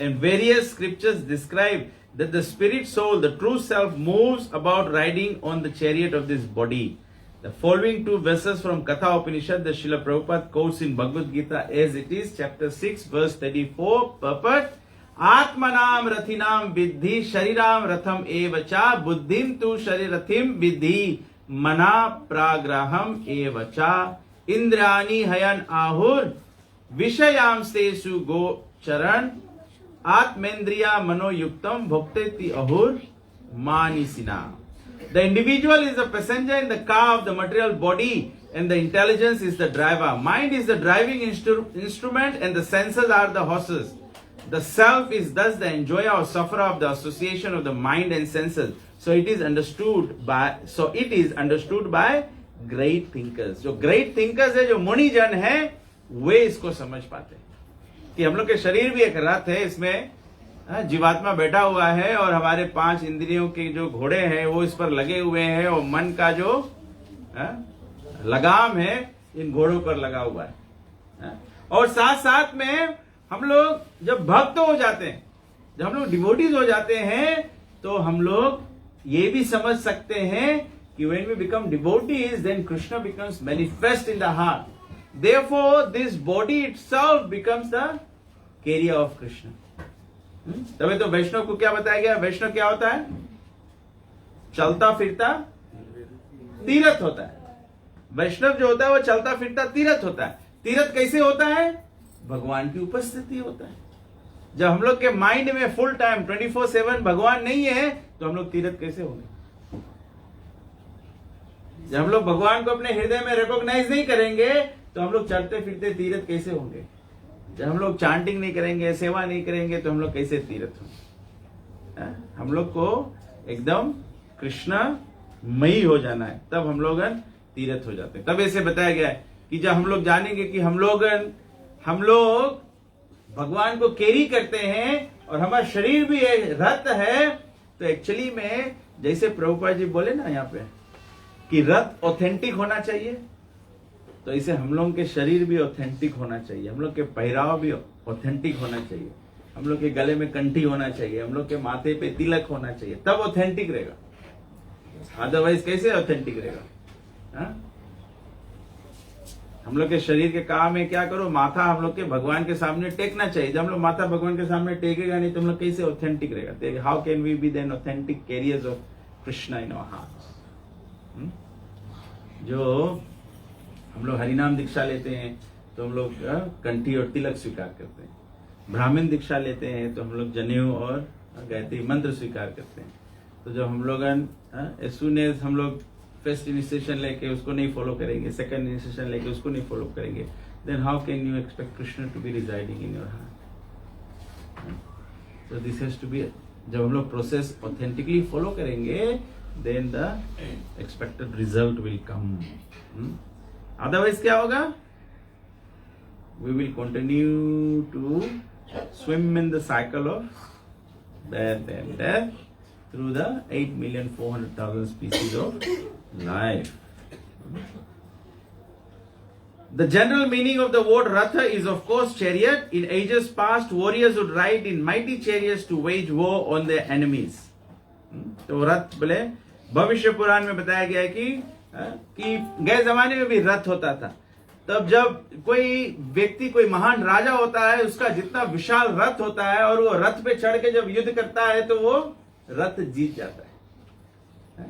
and various scriptures describe that the spirit soul, the true self, moves about riding on the chariot of this body. The following two verses from Katha Upanishad, the Srila Prabhupada quotes in Bhagavad Gita as it is, chapter 6, verse 34, purport, Atmanam Rathinam Vidhi Shariram Ratham Evacha Buddhim tu Sharirathim Vidhi Mana Pragraham Evacha Indrani Hayan Ahur विषयांशेषु गोचरण आत्मेन्द्रिया मनोयुक्तम भोक्तेति अहुर मानिसिना. The individual is the passenger in the car of the material body and the intelligence is the driver. Mind is the driving instrument and the senses are the horses. The self is thus the enjoyer or sufferer of the association of the mind and senses. So it is understood by great thinkers. जो great thinkers है, जो मुनि जन है, वे इसको समझ पाते हैं कि हम लोग के शरीर भी एक रथ है, इसमें जीवात्मा बैठा हुआ है और हमारे 5 इंद्रियों के जो घोड़े हैं वो इस पर लगे हुए हैं और मन का जो लगाम है इन घोड़ों पर लगा हुआ है. और साथ साथ में हम लोग जब भक्त हो जाते हैं, जब हम लोग डिवोटीज हो जाते हैं, तो हम लोग ये भी समझ सकते हैं कि when we become devotees then Krishna becomes manifest in the heart. Therefore, this body itself becomes the carrier of Krishna. तभी तो वैष्णव को क्या बताया गया? वैष्णव क्या होता है? चलता फिरता तीर्थ होता है. वैष्णव जो होता है वो चलता फिरता तीर्थ होता है. तीर्थ कैसे होता है? भगवान की उपस्थिति होता है। जब हम लोग के माइंड में फुल टाइम 24/7 भगवान नहीं है तो हम लोग तीर्थ कैसे होंगे? जब हम लोग भगवान को अपने हृदय में रिकॉग्नाइज नहीं करेंगे तो हम लोग चलते फिरते तीर्थ कैसे होंगे? जब हम लोग चांटिंग नहीं करेंगे, सेवा नहीं करेंगे तो हम लोग कैसे तीर्थ होंगे? हम लोग को एकदम कृष्णमयी हो जाना है, तब हम लोग तीर्थ हो जाते हैं। तब ऐसे बताया गया है कि जब हम लोग जानेंगे कि हम लोग भगवान को कैरी करते हैं और हमारा शरीर भी एक रथ है, तो एक्चुअली में जैसे प्रभुपाद जी बोले ना यहाँ पे कि रथ ऑथेंटिक होना चाहिए, तो इसे हम लोगों के शरीर भी ऑथेंटिक होना चाहिए, हम लोग के पहराव भी ऑथेंटिक होना चाहिए, हम लोग के गले में कंठी होना चाहिए, हम लोग के माथे पे तिलक होना चाहिए, तब ऑथेंटिक रहेगा। अदरवाइज कैसे ऑथेंटिक रहेगा? हम लोग के शरीर के काम है क्या करो, माथा हम लोग के भगवान के सामने टेकना चाहिए। जब हम लोग माथा भगवान के सामने टेकेगा नहीं तो हम लोग कैसे ऑथेंटिक रहेगा? How can we be then authentic carriers of Krishna in our hearts? जो हम लोग हरिनाम दीक्षा लेते हैं तो हम लोग कंठी और तिलक स्वीकार करते हैं, ब्राह्मण दीक्षा लेते हैं तो हम लोग जनेऊ और गायत्री मंत्र स्वीकार करते हैं। तो जब हम लोग एज सून एज हम लोग फर्स्ट इनिशिएशन लेके उसको नहीं फॉलो करेंगे, सेकंड इनिशिएशन लेके उसको नहीं फॉलो करेंगे, then how can you expect Krishna to be residing in your heart? So this has to be, जब हम लोग प्रोसेस ऑथेंटिकली फॉलो करेंगे then the expected result will come. Otherwise क्या होगा? We will continue to swim in the cycle of death and death through the 8,400,000 species of life. The general meaning of the word ratha is of course chariot. In ages past, warriors would ride in mighty chariots to wage war on their enemies. तो रथ बोले भविष्य पुराण में बताया गया है कि गए जमाने में भी रथ होता था। तब जब कोई व्यक्ति, कोई महान राजा होता है, उसका जितना विशाल रथ होता है और वो रथ पे चढ़ के जब युद्ध करता है तो वो रथ जीत जाता है।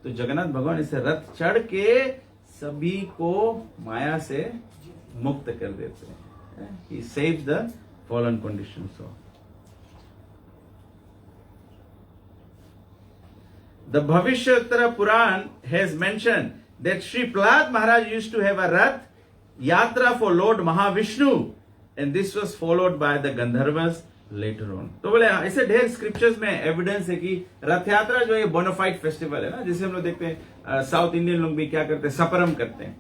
तो जगन्नाथ भगवान इसे रथ चढ़ के सभी को माया से मुक्त कर देते हैं। He saves the fallen conditions. The Bhavishyatara Puran has mentioned that Sri Prahlad Maharaj used to have a rath yatra for Lord Mahavishnu, and this was followed by the Gandharvas later on. तो बोले ऐसे ढेर scriptures में evidence है कि रथ यात्रा जो है बोनाफाइड फेस्टिवल है ना, जिसे हम लोग देखते हैं साउथ इंडियन लोग भी क्या करते हैं, सपरम करते हैं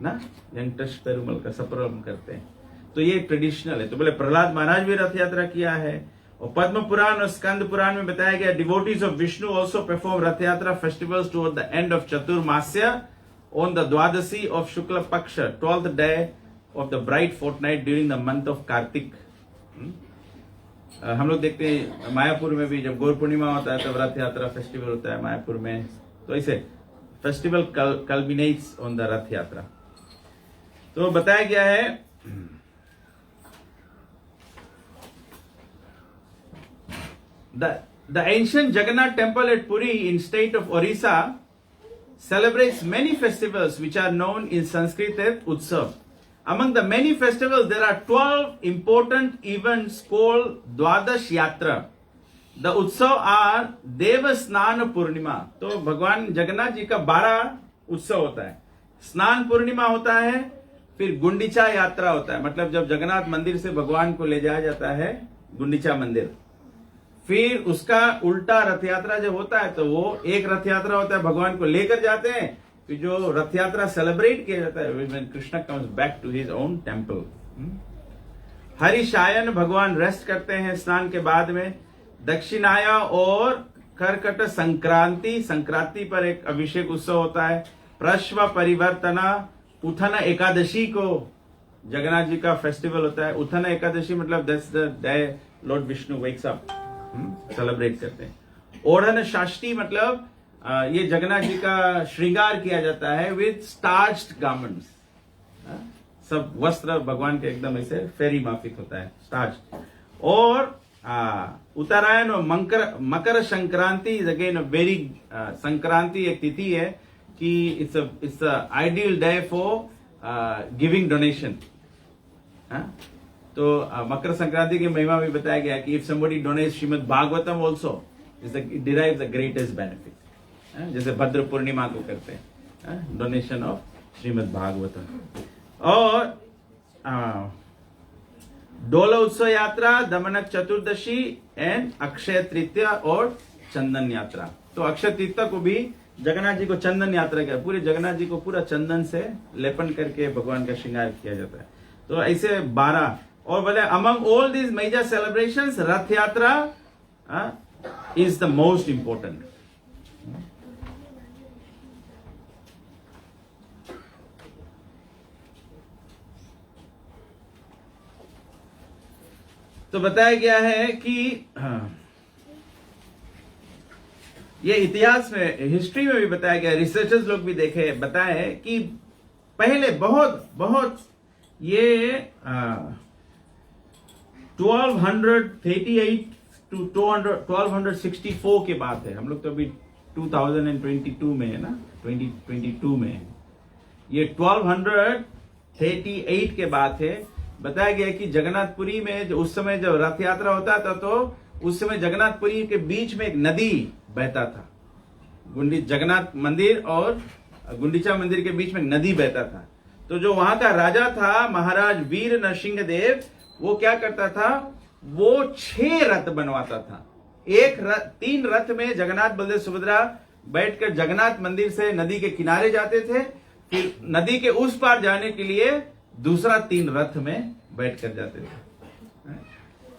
ना, यंगटश पेरुमल का सपरम करते हैं, तो ये ट्रेडिशनल है। तो बोले प्रहलाद महाराज भी रथ यात्रा किया है। और पद्म पुराण और स्कंद पुराण में बताया गया devotees of Vishnu also perform Rath Yatra festivals toward the end of Chaturmasya on the Dwadasi of Shukla Paksha, 12th day of the bright fortnight during the month of Kartik. हम लोग देखते हैं मायापुर में भी जब गौर पूर्णिमा होता है तब रथ यात्रा फेस्टिवल होता है मायापुर में, तो ऐसे festival कल्मिनेट्स on the Rath Yatra. तो बताया गया है the ancient Jagannath temple at Puri in state of Orissa celebrates many festivals which are known in Sanskrit as Utsav. Among the many festivals, there are 12 important events called Dwadash Yatra. The Utsav are Devasnana Purnima. तो भगवान जगन्नाथ जी का 12 उत्सव होता है। स्नान पूर्णिमा होता है, फिर गुंडीचा यात्रा होता है, मतलब जब जगन्नाथ मंदिर से भगवान को ले जाया जाता है गुंडीचा मंदिर, फिर उसका उल्टा रथ यात्रा जब होता है तो वो एक रथ यात्रा होता है, भगवान को लेकर जाते हैं, फिर जो रथ यात्रा सेलिब्रेट किया जाता है when Krishna comes back to his own temple. Harishayan भगवान रेस्ट करते हैं स्नान के बाद में। दक्षिणाया और कर्कट संक्रांति पर एक अभिषेक उत्सव होता है। प्रश्व परिवर्तना उथन एकादशी को जगन्नाथ जी का फेस्टिवल होता है। उथन एकादशी मतलब that's the day Lord Vishnu wakes up, celebrate करते हैं। ओढ़न षष्ठी मतलब ये जगन्नाथ जी का श्रृंगार किया जाता है विद स्टार्च्ड गारमेंट्स, सब वस्त्र भगवान के एकदम ऐसे फेरी माफिक होता है स्टार्च। और उत्तरायण और Makar Sankranti is again very, Sankranti एक तिथि है कि it's ideal day for giving donation. हाँ? तो मकर संक्रांति की महिमा भी बताया गया कि if somebody donates Shrimad Bhagavatam also it derive the greatest benefit, जैसे भद्र पूर्णिमा को करते हैं डोनेशन ऑफ श्रीमद् भागवतम। और डोल उत्सव यात्रा, दमनक चतुर्दशी एंड अक्षय तृतीया और चंदन यात्रा। तो अक्षय तृतीया को भी जगन्नाथ जी को चंदन यात्रा किया, पूरे जगन्नाथ जी को पूरा चंदन से लेपन करके भगवान का श्रृंगार किया जाता है। तो ऐसे 12 और बोले among all these major celebrations Rath Yatra is the most important. तो बताया गया है कि ये इतिहास में, हिस्ट्री में भी बताया गया, रिसर्चर्स लोग भी देखे, बताए कि पहले बहुत ये 1238 टू 1264 के बाद है। हम लोग तो अभी 2022 में है ना, 2022 में है। ये 1238 के बाद है। बताया गया कि जगन्नाथपुरी में जो उस समय जब रथ यात्रा होता था तो उस समय जगन्नाथपुरी के बीच में एक नदी बहता था। जगन्नाथ मंदिर और गुंडीचा मंदिर के बीच में नदी बहता था। तो जो वहां का राजा था महाराज वीर नरसिंह देव, वो क्या करता था, वो 6 रथ बनवाता था। 3 रथ में जगन्नाथ बलदेव सुभद्रा बैठकर जगन्नाथ मंदिर से नदी के किनारे जाते थे, फिर नदी के उस पार जाने के लिए दूसरा 3 रथ में बैठकर जाते थे।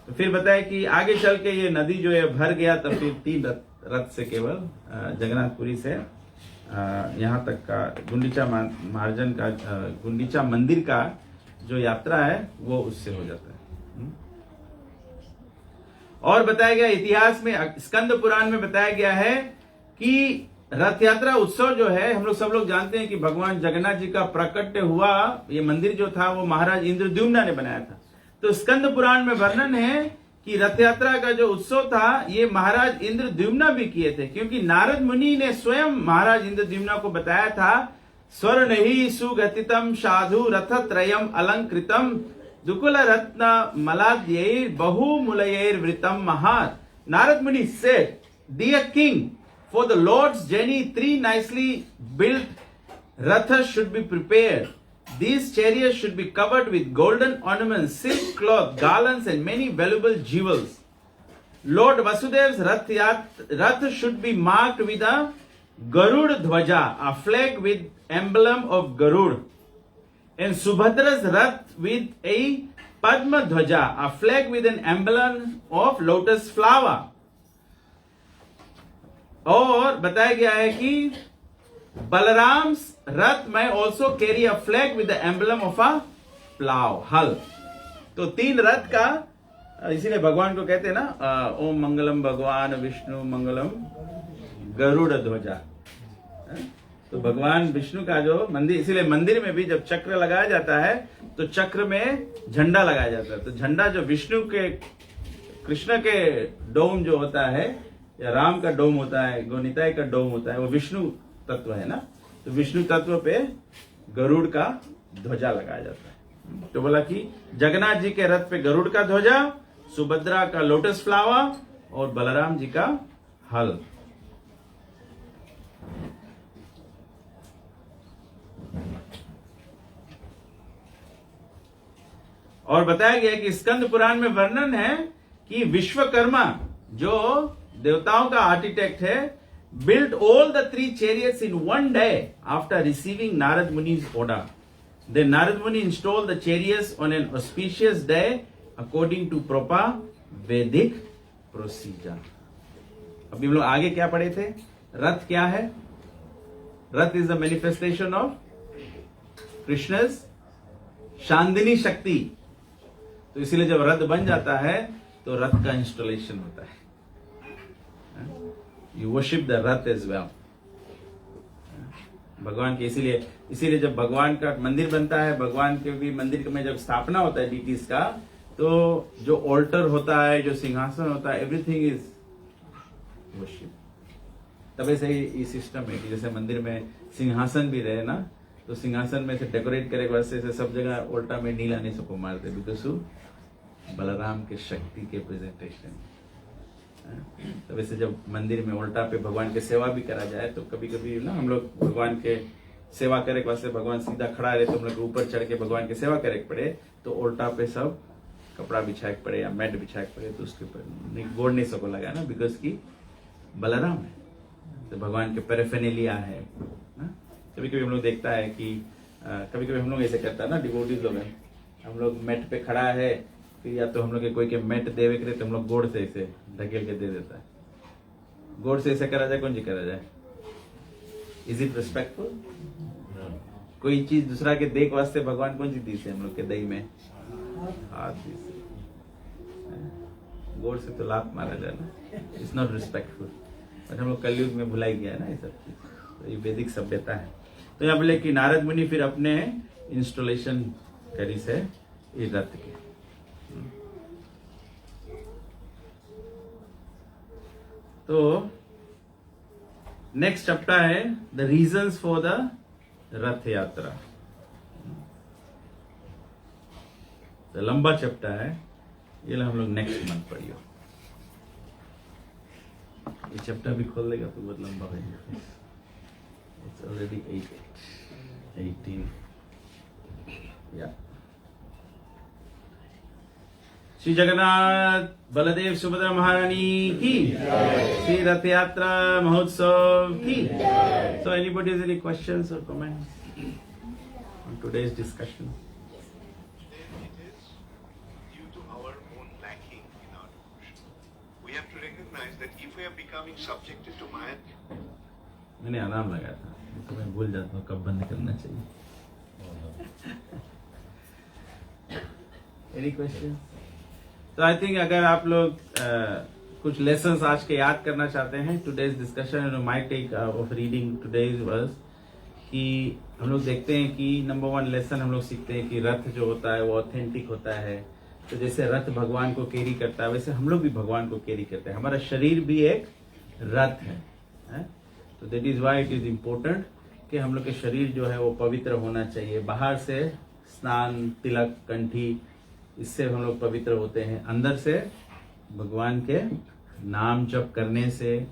तो फिर बताया कि आगे चल के ये नदी जो है भर गया, तब फिर 3 रथ से केवल जगन्नाथपुरी से यहाँ तक का गुंडीचा मार्जन का गुंडीचा मंदिर का जो यात्रा है वो उससे हो जाता है। और बताया गया इतिहास में, स्कंद पुराण में बताया गया है कि रथ यात्रा उत्सव जो है, हम लोग सब लोग जानते हैं कि भगवान जगन्नाथ जी का प्रकट हुआ ये मंदिर जो था वो महाराज इंद्रद्युम्न ने बनाया था। तो स्कंद पुराण में वर्णन है कि रथ यात्रा का जो उत्सव था ये महाराज इंद्रद्युम्न भी किए थे, क्योंकि नारद मुनि ने स्वयं महाराज इंद्रद्युम्न को बताया था, स्वर्ण ही सुगतितम साधु रथ त्रयम अलंकृतम दुकुल रत्न मलाद्यैर बहुमूलयैर वृतम महात। Narada Muni said, dear king, for the Lord's journey 3 nicely built rathas should be prepared. These chariots should be covered with golden ornaments, silk cloth, garlands and many valuable jewels. Lord Vasudev's rath should be marked with a Garud Dhwaja, a flag with emblem of Garud. And Subhadra's rath with a Padma Dhwaja, a flag with an emblem of lotus flower. और बताया गया है कि बलराम रथ में also carry a flag with the emblem of a plough, हल। तो 3 रथ का, इसीलिए भगवान को कहते हैं ना, ओम मंगलम भगवान विष्णु मंगलम गरुड़ ध्वजा। तो भगवान विष्णु का जो मंदिर, इसीलिए मंदिर में भी जब चक्र लगाया जाता है तो चक्र में झंडा लगाया जाता है। तो झंडा जो विष्णु के, कृष्ण के डोम जो होता है या राम का डोम होता है, गोनिताई का डोम होता है, वो विष्णु तत्व है ना। तो विष्णु तत्व पे गरुड़ का ध्वजा लगाया जाता है। तो बोला कि जगन्नाथ जी के रथ पे गरुड़ का ध्वजा, सुभद्रा का लोटस फ्लावर और बलराम जी का हल। और बताया गया कि स्कंद पुराण में वर्णन है कि विश्वकर्मा जो देवताओं का आर्किटेक्ट है, built all the 3 chariots in one day after receiving Narad Muni's order. Then Narad Muni installed the chariots on an auspicious day according to proper Vedic procedure. अभी हम लोग आगे क्या पढ़े थे? रथ क्या है? रथ is the manifestation of Krishna's शांदिनी शक्ति। तो इसीलिए जब रथ बन जाता है तो रथ का इंस्टॉलेशन होता है। You worship the Rath as well. भगवान के, इसीलिए जब भगवान का मंदिर बनता है, भगवान के भी मंदिर में जब स्थापना होता है डीटीज का, तो जो ऑल्टर होता है, जो सिंहासन होता है, एवरीथिंग इज वर्शिप। तब ऐसे ही सिस्टम है कि जैसे मंदिर में सिंहासन भी रहे ना, तो तो सिंहासन में से डेकोरेट करे वास्ते से सब जगह उल्टा में नीला नहीं सबको मारते, बिकॉज बलराम के शक्ति के प्रेजेंटेशन। तो वैसे जब मंदिर में उल्टा पे भगवान की सेवा भी करा जाए तो कभी कभी ना हम लोग भगवान के सेवा करे के वास्ते भगवान सीधा खड़ा रहे तो हम लोग ऊपर चढ़ के भगवान की सेवा करे पड़े, तो उल्टा पे सब कपड़ा बिछाए पड़े या मैट बिछाए पड़े, तो उसके ऊपर गोड़ नहीं सको लगा ना, बिकॉज की बलराम है तो भगवान के पेरेफेनेलिया है। कभी कभी हम लोग देखता है कि कभी कभी हम लोग ऐसे करता है ना, डिवोटीज लोग हैं, हम लोग मैट पे खड़ा है, फिर या तो हम लोग के कोई के मैट देवे करे तो हम लोग गोड़ से ऐसे ढकेल के दे देता है। गोड़ से ऐसे करा जाए, कौन जी करा जाए? Is it respectful? कोई चीज दूसरा के देख वास्ते भगवान कौन सी दी से हम लोग के दही में हाथ दी से, गोड़ से तो लात मारा जाए ना, इट्स नॉट रिस्पेक्टफुल। बट हम लोग कलयुग में भुलाई गया ना ये सब चीज, तो ये वैदिक सभ्यता है। तो यहाँ बोले कि नारद मुनि फिर अपने इंस्टॉलेशन करी से इस रथ के। तो नेक्स्ट चैप्टर है the reasons for the Rath Yatra. तो लंबा चैप्टर है, ये हम लोग नेक्स्ट मंथ पढ़ियो। ये चैप्टर भी खोल देगा तो बहुत लंबा हो जाएगा। इट्स ऑलरेडी 18 या। श्री जगन्नाथ बलदेव सुभद्रा महारानी की, श्री रथ यात्रा महोत्सव की। So anybody has any questions or comments on today's discussion? It is due to our own lacking in our devotion. We have to recognize that if we are becoming subjected to Maya, मैंने alarm लगाया था, तो मैं भूल जाता हूँ कब बंद करना चाहिए। Any questions? तो आई थिंक अगर आप लोग कुछ लेसन्स आज के याद करना चाहते हैं, today's discussion my take of reading today's was कि हम लोग देखते हैं कि नंबर 1 लेसन हम लोग सीखते हैं कि रथ जो होता है वो ऑथेंटिक होता है। तो जैसे रथ भगवान को कैरी करता है वैसे हम लोग भी भगवान को कैरी करते हैं। हमारा शरीर भी एक रथ है? तो that is why it is important कि हम लोग के शरीर जो है वो पवित्र होना चाहिए। बाहर से स्नान, तिलक, कंठी, इससे हम लोग पवित्र होते हैं। अंदर से भगवान के नाम जप करने से,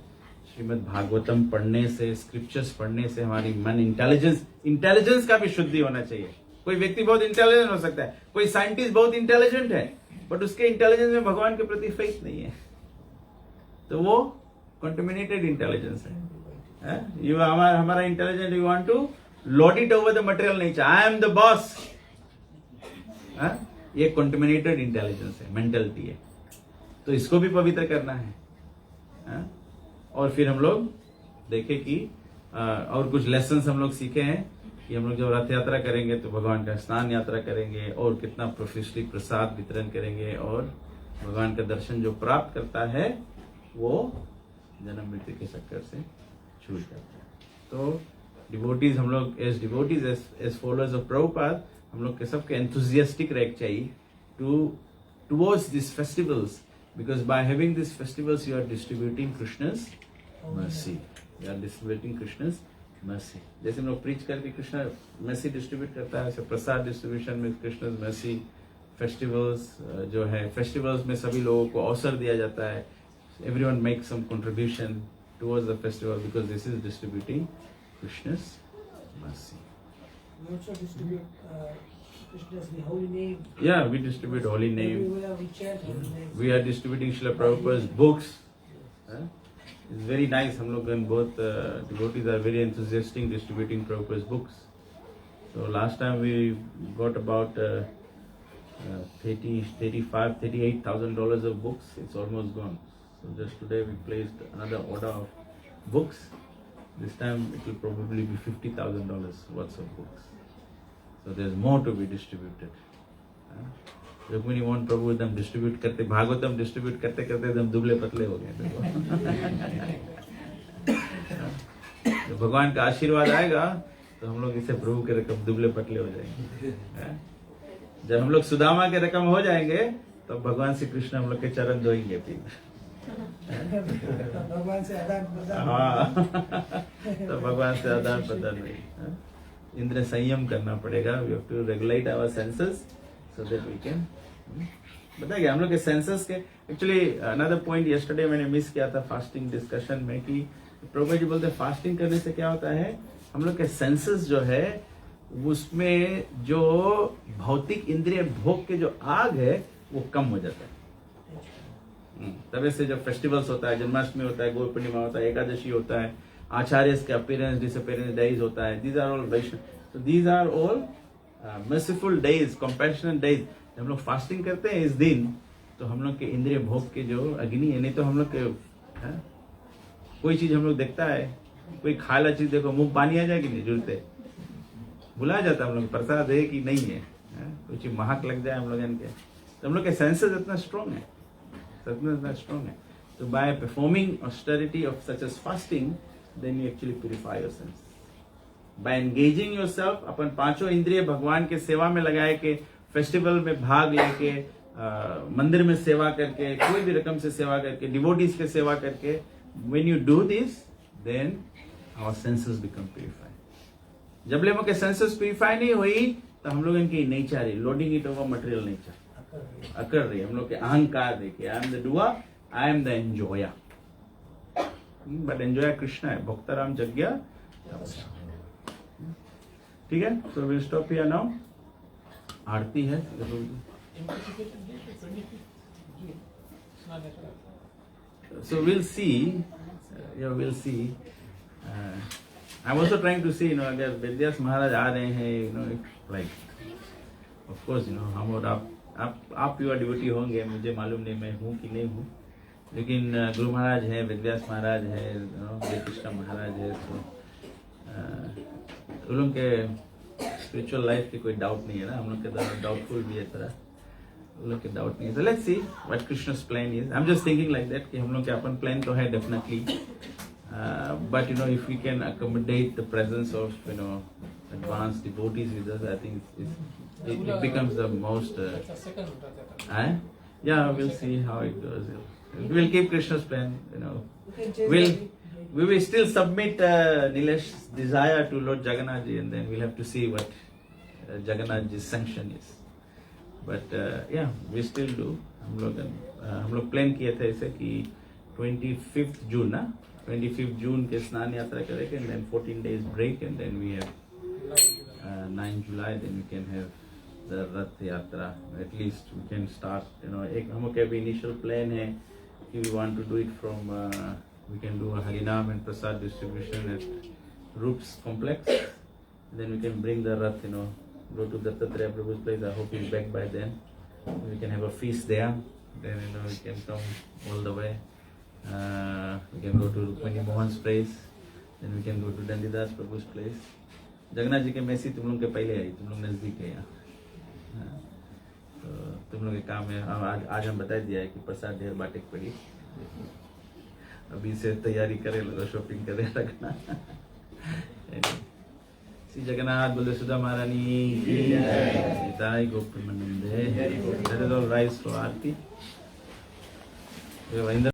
श्रीमद् भागवतम पढ़ने से, स्क्रिप्चर्स पढ़ने से हमारी मन इंटेलिजेंस का भी शुद्धि होना चाहिए। कोई व्यक्ति बहुत इंटेलिजेंट हो सकता है, कोई साइंटिस्ट बहुत इंटेलिजेंट है, बट उसके इंटेलिजेंस में भगवान के प्रति फेथ नहीं है, तो वो कंटेमिनेटेड इंटेलिजेंस है। ये हमारा intelligence, you want to lord it over the material nature, I am the boss, ये कंटेमिनेटेड इंटेलिजेंस है, मेंटलिटी है। तो इसको भी पवित्र करना है। और फिर हम लोग देखें कि और कुछ लेसन्स हम लोग सीखे हैं कि हम लोग जब रथ यात्रा करेंगे तो भगवान का स्नान यात्रा करेंगे और कितना प्रोफिशली प्रसाद वितरण करेंगे, और भगवान का दर्शन जो प्राप्त करता है वो जन्म मृत्यु के चक्कर से छूट जाता है। तो डिवोटीज हम लोग as devotees as followers of Prabhupada हम लोग के सबके एंथुजियास्टिक रह चाहिए towards this festivals, because by having these festivals you are distributing Krishna's mercy. You are distributing Krishna's mercy. जैसे हम लोग प्रीच करके कृष्णा mercy distribute करता है, वैसे प्रसाद डिस्ट्रीब्यूशन में Krishna's mercy festivals जो है, festivals में सभी लोगों को अवसर दिया जाता है। Everyone makes some contribution towards the festival because this is distributing Krishna's mercy. We also distribute Krishna's the holy name. Yeah, we distribute holy name. Everywhere we chant holy name. We are distributing Srila Prabhupada's books. It's very nice. हम लोग both devotees are very enthusiastic distributing Prabhupada's books. So last time we got about $38,000 of books. It's almost gone. So just today we placed another order of books. This time it will probably be $50,000 worth of books. So there's more to be distributed. Rukmini Mohan प्रभु एकदम distribute करते, Bhagavatam distribute करते करते एकदम दुबले पतले हो गए। तो भगवान का आशीर्वाद आएगा तो हम लोग इसे प्रभु के रकम दुबले पतले हो जाएंगे। जब हम लोग सुदामा के रकम हो जाएंगे तो भगवान श्री कृष्ण हम लोग के चरण धोएंगे फिर। भगवान से आदान प्रदान। हाँ, तो भगवान से आदान प्रदान नहीं। इंद्र संयम करना पड़ेगा. We have to regulate our senses so that we can. बताइए हम लोग के सेंसेस के एक्चुअली अनदर पॉइंट यस्टरडे मैंने मिस किया था फास्टिंग डिस्कशन में कि प्रभु जी बोलते फास्टिंग करने से क्या होता है, हम लोग के सेंसेस जो है उसमें जो भौतिक इंद्रिय भोग के जो आग है वो कम हो जाता है. तब से जब फेस्टिवल्स होता है, जन्माष्टमी होता है, गुरु पूर्णिमा होता है, एकादशी होता है, आचार्य के अपीयरेंस डिसअपीयरेंस डेज होता है, दीज आर ऑल वैष्णव, तो these are all merciful days, compassionate days. हम लोग फास्टिंग करते हैं इस दिन तो हम लोग के इंद्रिय भोग के जो अग्नि है, नहीं तो हम लोग के कोई चीज हम लोग देखता है, कोई खाला चीज देखो मुंह पानी आ जाए कि नहीं, जुड़ते भुला जाता हम लोग प्रसाद है कि नहीं है, कोई चीज महक लग जाए हम लोग इनके, तो हम लोग के सेंसेस इतना स्ट्रॉन्ग है, इतना स्ट्रॉन्ग है. तो by performing austerity of such as fasting then you actually purify your sense. By engaging yourself, अपन पांचों इंद्रिय भगवान के सेवा में लगाए के, फेस्टिवल में भाग लेके, मंदिर में सेवा करके, कोई भी रकम से सेवा करके, डिवोटीज के सेवा करके, when you do this then our senses become purified. जब लोगों के सेंसेस प्यूरिफाई नहीं हुई तो हम लोग इनकी नेचर है loading it over material nature अकर रही. हम लोग के अहंकार देखिए, I am the doer, I am the enjoyer, but enjoyer Krishna है. भक्तराम जग्या. ठीक है, so we stop here now. आरती है. So we'll see. Yeah, we'll see. I'm also trying to see, अगर वेदव्यास महाराज आ रहे हैं, like, of course, हम और आप प्योर डिवोटी होंगे, मुझे मालूम नहीं मैं हूँ कि नहीं हूँ, लेकिन गुरु महाराज है, वेदव्यास महाराज है, कृष्ण महाराज है, तो उन लोग के स्पिरिचुअल लाइफ की कोई डाउट नहीं है ना. हम लोग के डाउटफुल भी है तरह, उन लोग के डाउट नहीं है. So let's see what Krishna's plan is. I'm just thinking like that कि हम लोग के अपन प्लान तो है definitely, but if we can accommodate the presence of advanced devotees with us, I think it becomes the most. Yeah, we'll see how it goes. We'll keep Krishna's plan. We will still submit Nilesh's desire to Lord Jagannath ji, and then we'll have to see what Jagannath ji's sanction is. But yeah, we still do. हम लोग plan किए थे ऐसे कि 25th जून ना, 25th जून के स्नान यात्रा करेंगे, and then 14 days break, and then we have 9 July, then we can have the Rath Yatra. At least we can start. एक हम लोग का भी initial plan है कि we want to do it from. We can do a Harinam and Prasad distribution at Roop's complex. Then we can bring the Rath, go to Dattatreya Prabhu's place. I hope he's back by then. We can have a feast there. Then we can come all the way. We can go to Rukmini Mohan's place. Then we can go to Dandidas Prabhu's place. Jagannath ji के मैसी तुम लोग के पहले आई, तुम लोग नजदीक है यहाँ, तो तुम लोग के काम है. आज हम बता दिया है कि प्रसाद ढेर बाटे पड़ी, अभी से तैयारी करे लोग, शॉपिंग करे रखना. श्री जगन्नाथ बलदेव महारानी की जय, गोप्रेमानंद. That is all rise for Aarti.